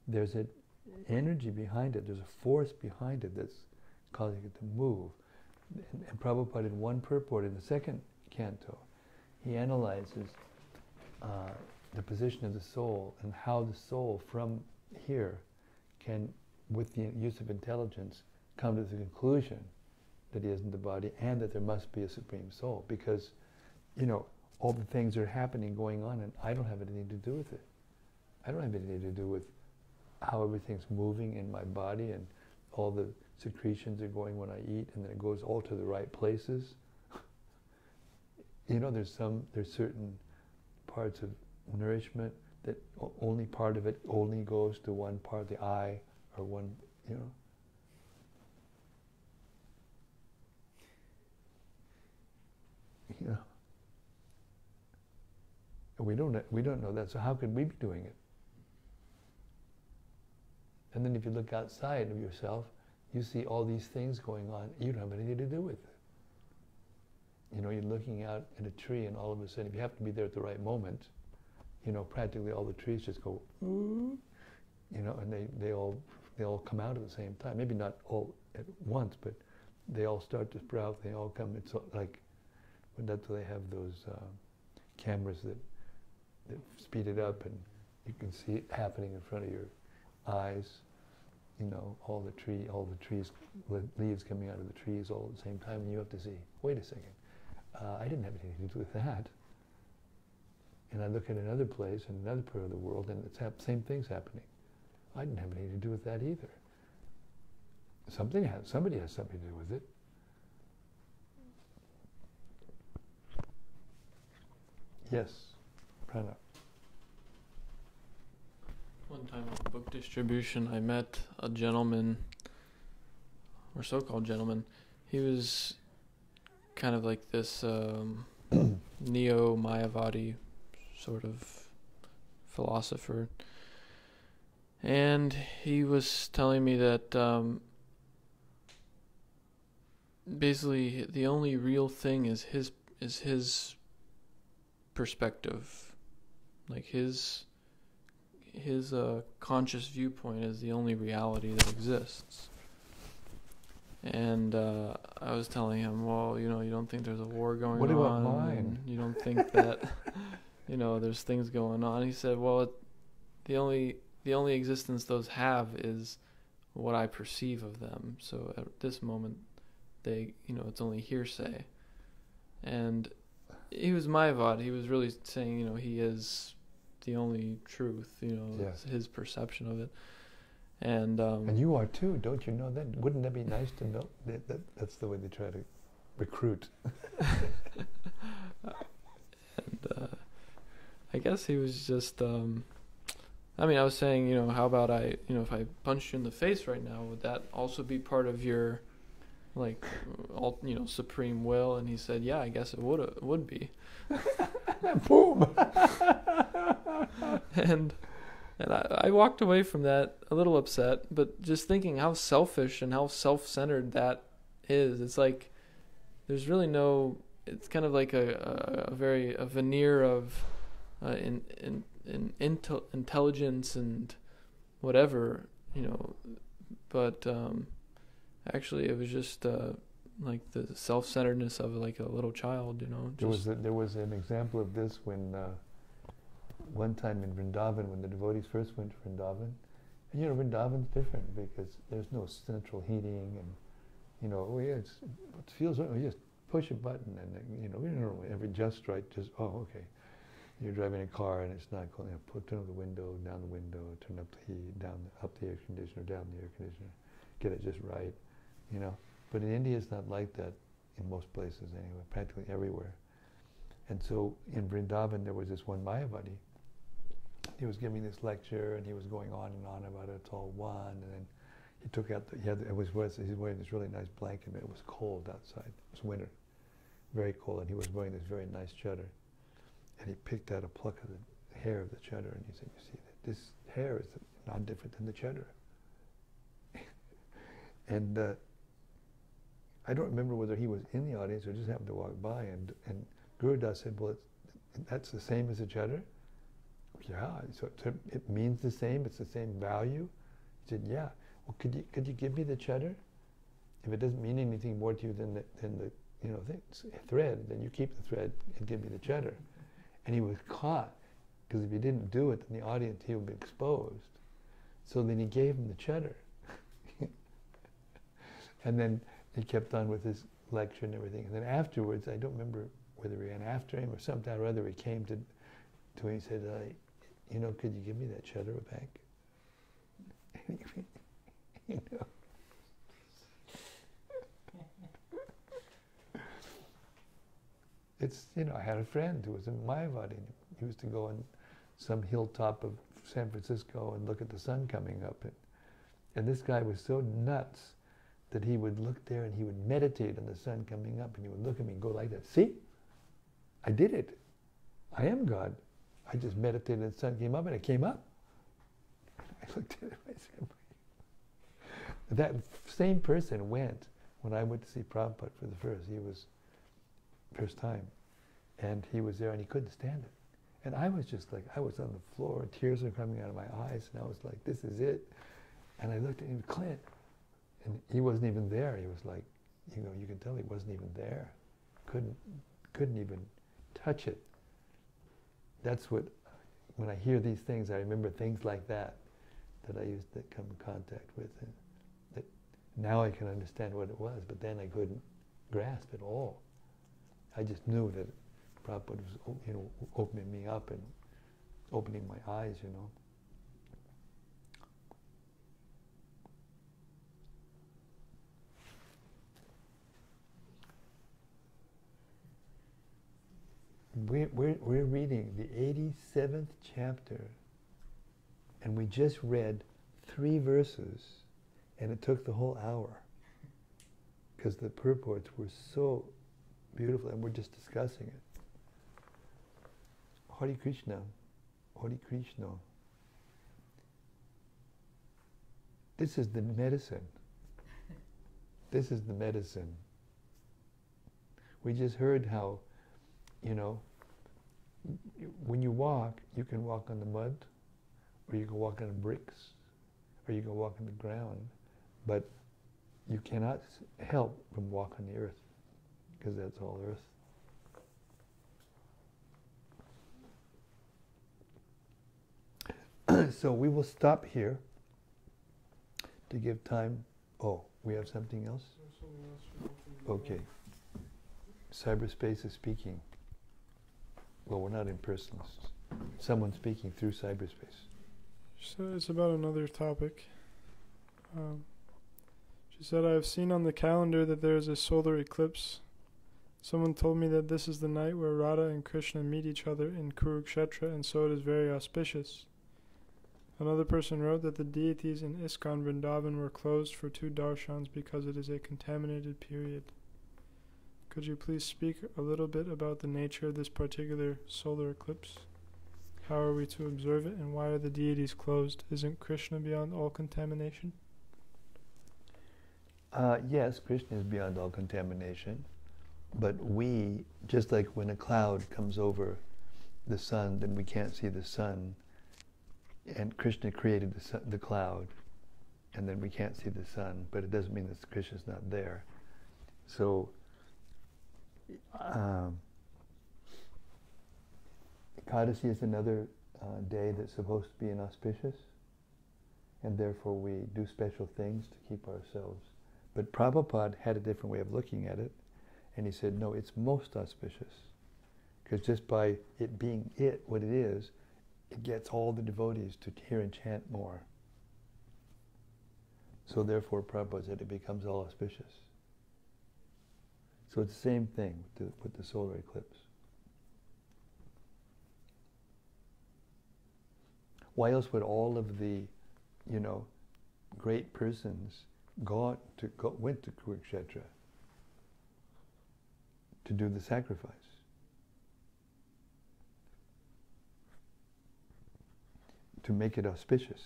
there's an energy behind it, there's a force behind it that's causing it to move. And Prabhupada, in one purport in the second canto, he analyzes the position of the soul and how the soul from here can, with the use of intelligence, come to the conclusion that he isn't the body and that there must be a Supreme Soul, because, you know, all the things are happening, going on, and I don't have anything to do with it. I don't have anything to do with how everything's moving in my body and all the secretions are going when I eat, and then it goes all to the right places. You know, there's certain parts of nourishment that only part of it only goes to one part of the eye or one, you know. You know. And we don't know that, so how could we be doing it? And then if you look outside of yourself, you see all these things going on, you don't have anything to do with it. You know, you're looking out at a tree and all of a sudden, if you happen to be there at the right moment, you know, practically all the trees just go, ooh, you know, and they all come out at the same time. Maybe not all at once, but they all start to sprout, they all come, it's like, that's why they have those cameras that speed it up and you can see it happening in front of your eyes. You know, all the trees, leaves coming out of the trees all at the same time, and you have to see, wait a second, I didn't have anything to do with that. And I look at another place in another part of the world, and it's same thing's happening. I didn't have anything to do with that either. Somebody has something to do with it. Yes, Prana. One time on book distribution, I met a gentleman, or so-called gentleman. He was kind of like this neo-Mayavadi sort of philosopher. And he was telling me that basically the only real thing is his perspective. Like his conscious viewpoint is the only reality that exists. And I was telling him, well, you know, you don't think there's a war going on? What about mine? You don't think that, you know, there's things going on? He said, well, the only existence those have is what I perceive of them. So at this moment, they, you know, it's only hearsay. And he was Mayavad. He was really saying, you know, he is the only truth, you know, yes. His perception of it. And you are too, don't you know that? Wouldn't that be nice to know? That's the way they try to recruit. And I guess he was just, I mean, I was saying, you know, how about if I punched you in the face right now, would that also be part of your, like, you know, supreme will? And he said, yeah, I guess it would be. Boom! And I walked away from that a little upset, but just thinking how selfish and how self-centered that is. It's like there's really no. It's kind of like a veneer of intelligence and whatever, you know. But actually, it was just like the self-centeredness of like a little child, you know. There was an example of this when. One time in Vrindavan, when the devotees first went to Vrindavan, and you know, Vrindavan's different because there's no central heating, and you know, it feels like you just push a button, and you know, we don't know every just right. Just okay, you're driving a car and it's not going. Turn up the window, down the window, turn up the heat, up the air conditioner, down the air conditioner, get it just right, you know. But in India, it's not like that in most places anyway, practically everywhere. And so in Vrindavan, there was this one Mayavadi. He was giving this lecture, and he was going on and on about it. It's all one, and then he took out. He's wearing this really nice blanket, and it was cold outside. It was winter, very cold, and he was wearing this very nice chadar. And he picked out a pluck of the hair of the chadar, and he said, "You see, this hair is not different than the chadar." And I don't remember whether he was in the audience or just happened to walk by, and Gurudas said, "Well, that's the same as the chadar?" "Yeah, so it means the same, it's the same value?" He said, "Yeah." "Well, could you give me the chadar? If it doesn't mean anything more to you than the thread, then you keep the thread and give me the chadar." And he was caught, because if he didn't do it, then the audience, he would be exposed. So then he gave him the chadar. And then he kept on with his lecture and everything. And then afterwards, I don't remember whether he ran after him or sometime or other, he came to him and said, "Could you give me that chadar back?" You know. It's, I had a friend who was in Mayavadi. He used to go on some hilltop of San Francisco and look at the sun coming up. And this guy was so nuts that he would look there and he would meditate on the sun coming up, and he would look at me and go like that. "See? I did it. I am God. I just meditated and the sun came up and it came up." I looked at him and I said, that same person went when I went to see Prabhupada for the first time. And he was there and he couldn't stand it. And I was just like, I was on the floor and tears were coming out of my eyes, and I was like, this is it. And I looked at him, "Clint," and he wasn't even there. He was like, you can tell he wasn't even there. Couldn't even touch it. That's what, when I hear these things, I remember things like that I used to come in contact with. And that now I can understand what it was, but then I couldn't grasp it all. I just knew that Prabhupada was, opening me up and opening my eyes, We're reading the 87th chapter, and we just read 3 verses, and it took the whole hour, because the purports were so beautiful, and we're just discussing it. Hare Krishna, Hare Krishna. This is the medicine. This is the medicine. We just heard how, when you walk, you can walk on the mud, or you can walk on the bricks, or you can walk on the ground, but you cannot help from walk on the earth, because that's all earth. So we will stop here to give time. Oh, we have something else? Okay. Cyberspace is speaking. Well, we're not in person. Someone's speaking through cyberspace. So it's about another topic. She said, "I have seen on the calendar that there is a solar eclipse. Someone told me that this is the night where Radha and Krishna meet each other in Kurukshetra, and so it is very auspicious. Another person wrote that the deities in ISKCON Vrindavan were closed for 2 darshans because it is a contaminated period. Could you please speak a little bit about the nature of this particular solar eclipse? How are we to observe it, and why are the deities closed? Isn't Krishna beyond all contamination?" Yes, Krishna is beyond all contamination, but we, just like when a cloud comes over the sun, then we can't see the sun, and Krishna created the cloud, and then we can't see the sun, but it doesn't mean that Krishna's not there. So, Ekadasi is another day that's supposed to be inauspicious, and therefore we do special things to keep ourselves. But Prabhupada had a different way of looking at it, and he said, no, it's most auspicious, because just by it being what it is, it gets all the devotees to hear and chant more. So therefore, Prabhupada said it becomes all auspicious. So it's the same thing with the solar eclipse. Why else would all of the, great persons went to Kurukshetra? to do the sacrifice. To make it auspicious.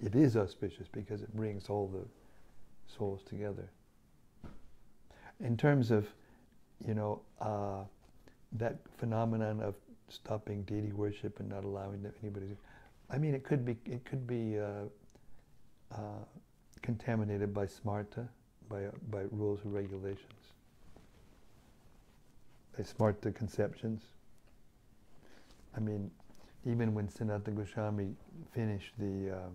It is auspicious because it brings all the souls together. In terms of, that phenomenon of stopping deity worship and not allowing anybody to, it could be contaminated by smarta, by rules and regulations, by smarta conceptions. Even when Sanatana Goswami finished the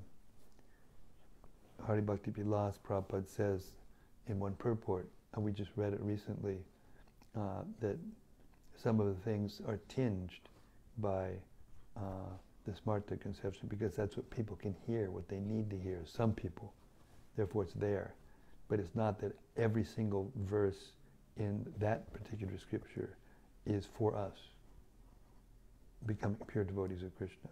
Hari Bhakti Vilas, Prabhupada says in one purport, and we just read it recently, that some of the things are tinged by the smarta conception, because that's what people can hear, what they need to hear, some people. Therefore it's there. But it's not that every single verse in that particular scripture is for us, becoming pure devotees of Krishna.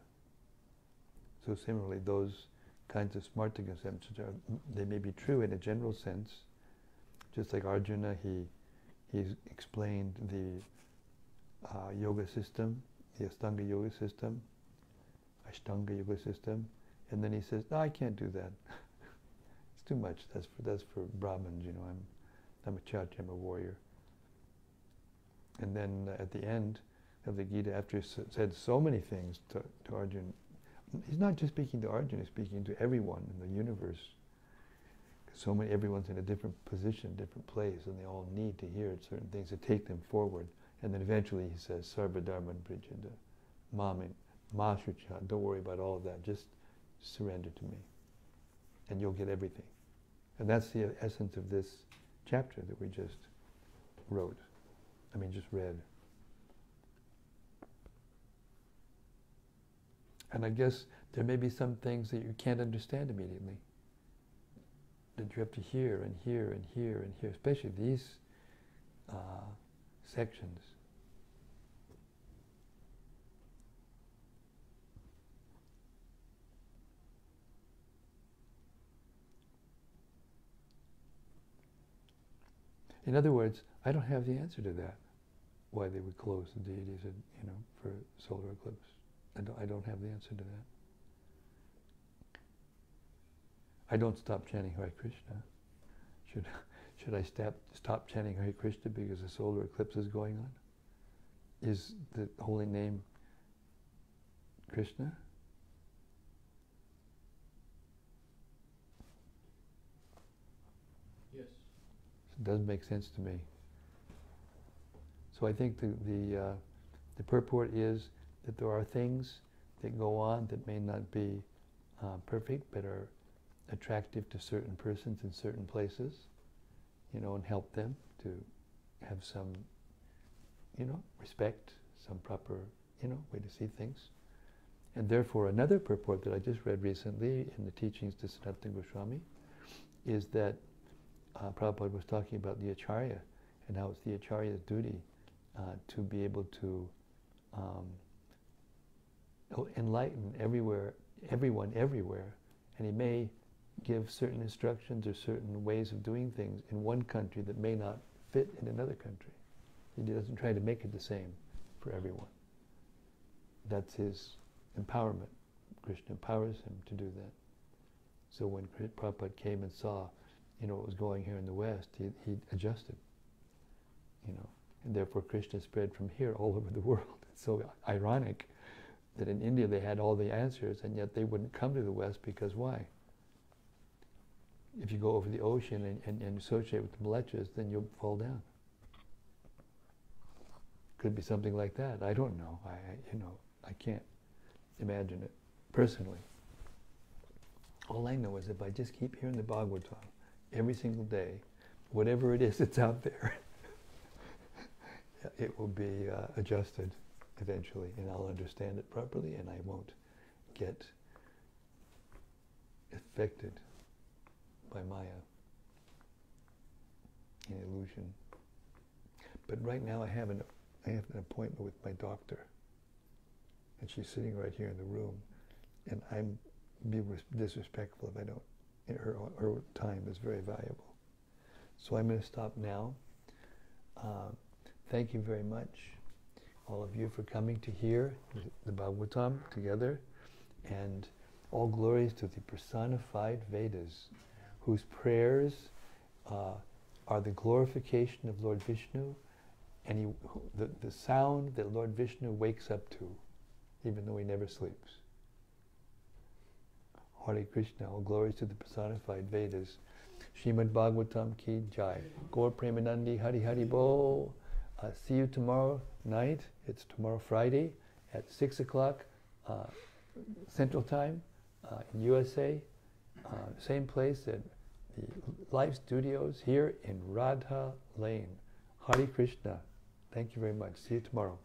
So similarly, those kinds of smarta conceptions, they may be true in a general sense, just like Arjuna, he's explained the yoga system, the Ashtanga yoga system, and then he says, no, I can't do that. It's too much. That's for Brahmins, I'm a Kshatriya, I'm a warrior. And then at the end of the Gita, after he said so many things to Arjuna, he's not just speaking to Arjuna, he's speaking to everyone in the universe. Everyone's in a different position, different place, and they all need to hear certain things to take them forward. And then eventually he says, Sarva Dharman Prijinda, Ma Shucha, don't worry about all of that, just surrender to me, and you'll get everything. And that's the essence of this chapter that we just read. And I guess there may be some things that you can't understand immediately, that you have to hear and hear and hear and hear, especially these sections. In other words, I don't have the answer to that, why they would close the deities, for solar eclipse. I don't have the answer to that. I don't stop chanting Hare Krishna. Should I stop chanting Hare Krishna because a solar eclipse is going on? Is the holy name Krishna? Yes. It doesn't make sense to me. So I think the purport is that there are things that go on that may not be perfect, but are attractive to certain persons in certain places, and help them to have some, respect, some proper, way to see things. And therefore another purport that I just read recently in the teachings to Sanatana Goswami is that Prabhupada was talking about the Acharya and how it's the Acharya's duty to be able to enlighten everyone everywhere, and he may give certain instructions or certain ways of doing things in one country that may not fit in another country. He doesn't try to make it the same for everyone. That's his empowerment. Krishna empowers him to do that. So when Prabhupada came and saw, what was going here in the West, he adjusted, and therefore Krishna spread from here all over the world. It's so ironic that in India they had all the answers, and yet they wouldn't come to the West, because why? If you go over the ocean and associate with the Mlechas, then you'll fall down. Could be something like that. I don't know. I can't imagine it personally. All I know is if I just keep hearing the Bhagavatam every single day, whatever it is that's out there, it will be adjusted eventually, and I'll understand it properly, and I won't get affected by Maya, in illusion. But right now I have an appointment with my doctor, and she's sitting right here in the room, and I'm be disrespectful if I don't. Her time is very valuable. So I'm going to stop now. Thank you very much, all of you, for coming to hear the Bhagavatam together. And all glories to the personified Vedas, whose prayers are the glorification of Lord Vishnu, and the sound that Lord Vishnu wakes up to, even though he never sleeps. Hare Krishna, all glories to the personified Vedas. Srimad Bhagavatam ki jai. Gaur Premanandi Hari Hari Bo. See you tomorrow night. It's tomorrow Friday at 6 o'clock Central Time in USA. Same place at the live studios here in Radha Lane. Hare Krishna. Thank you very much. See you tomorrow.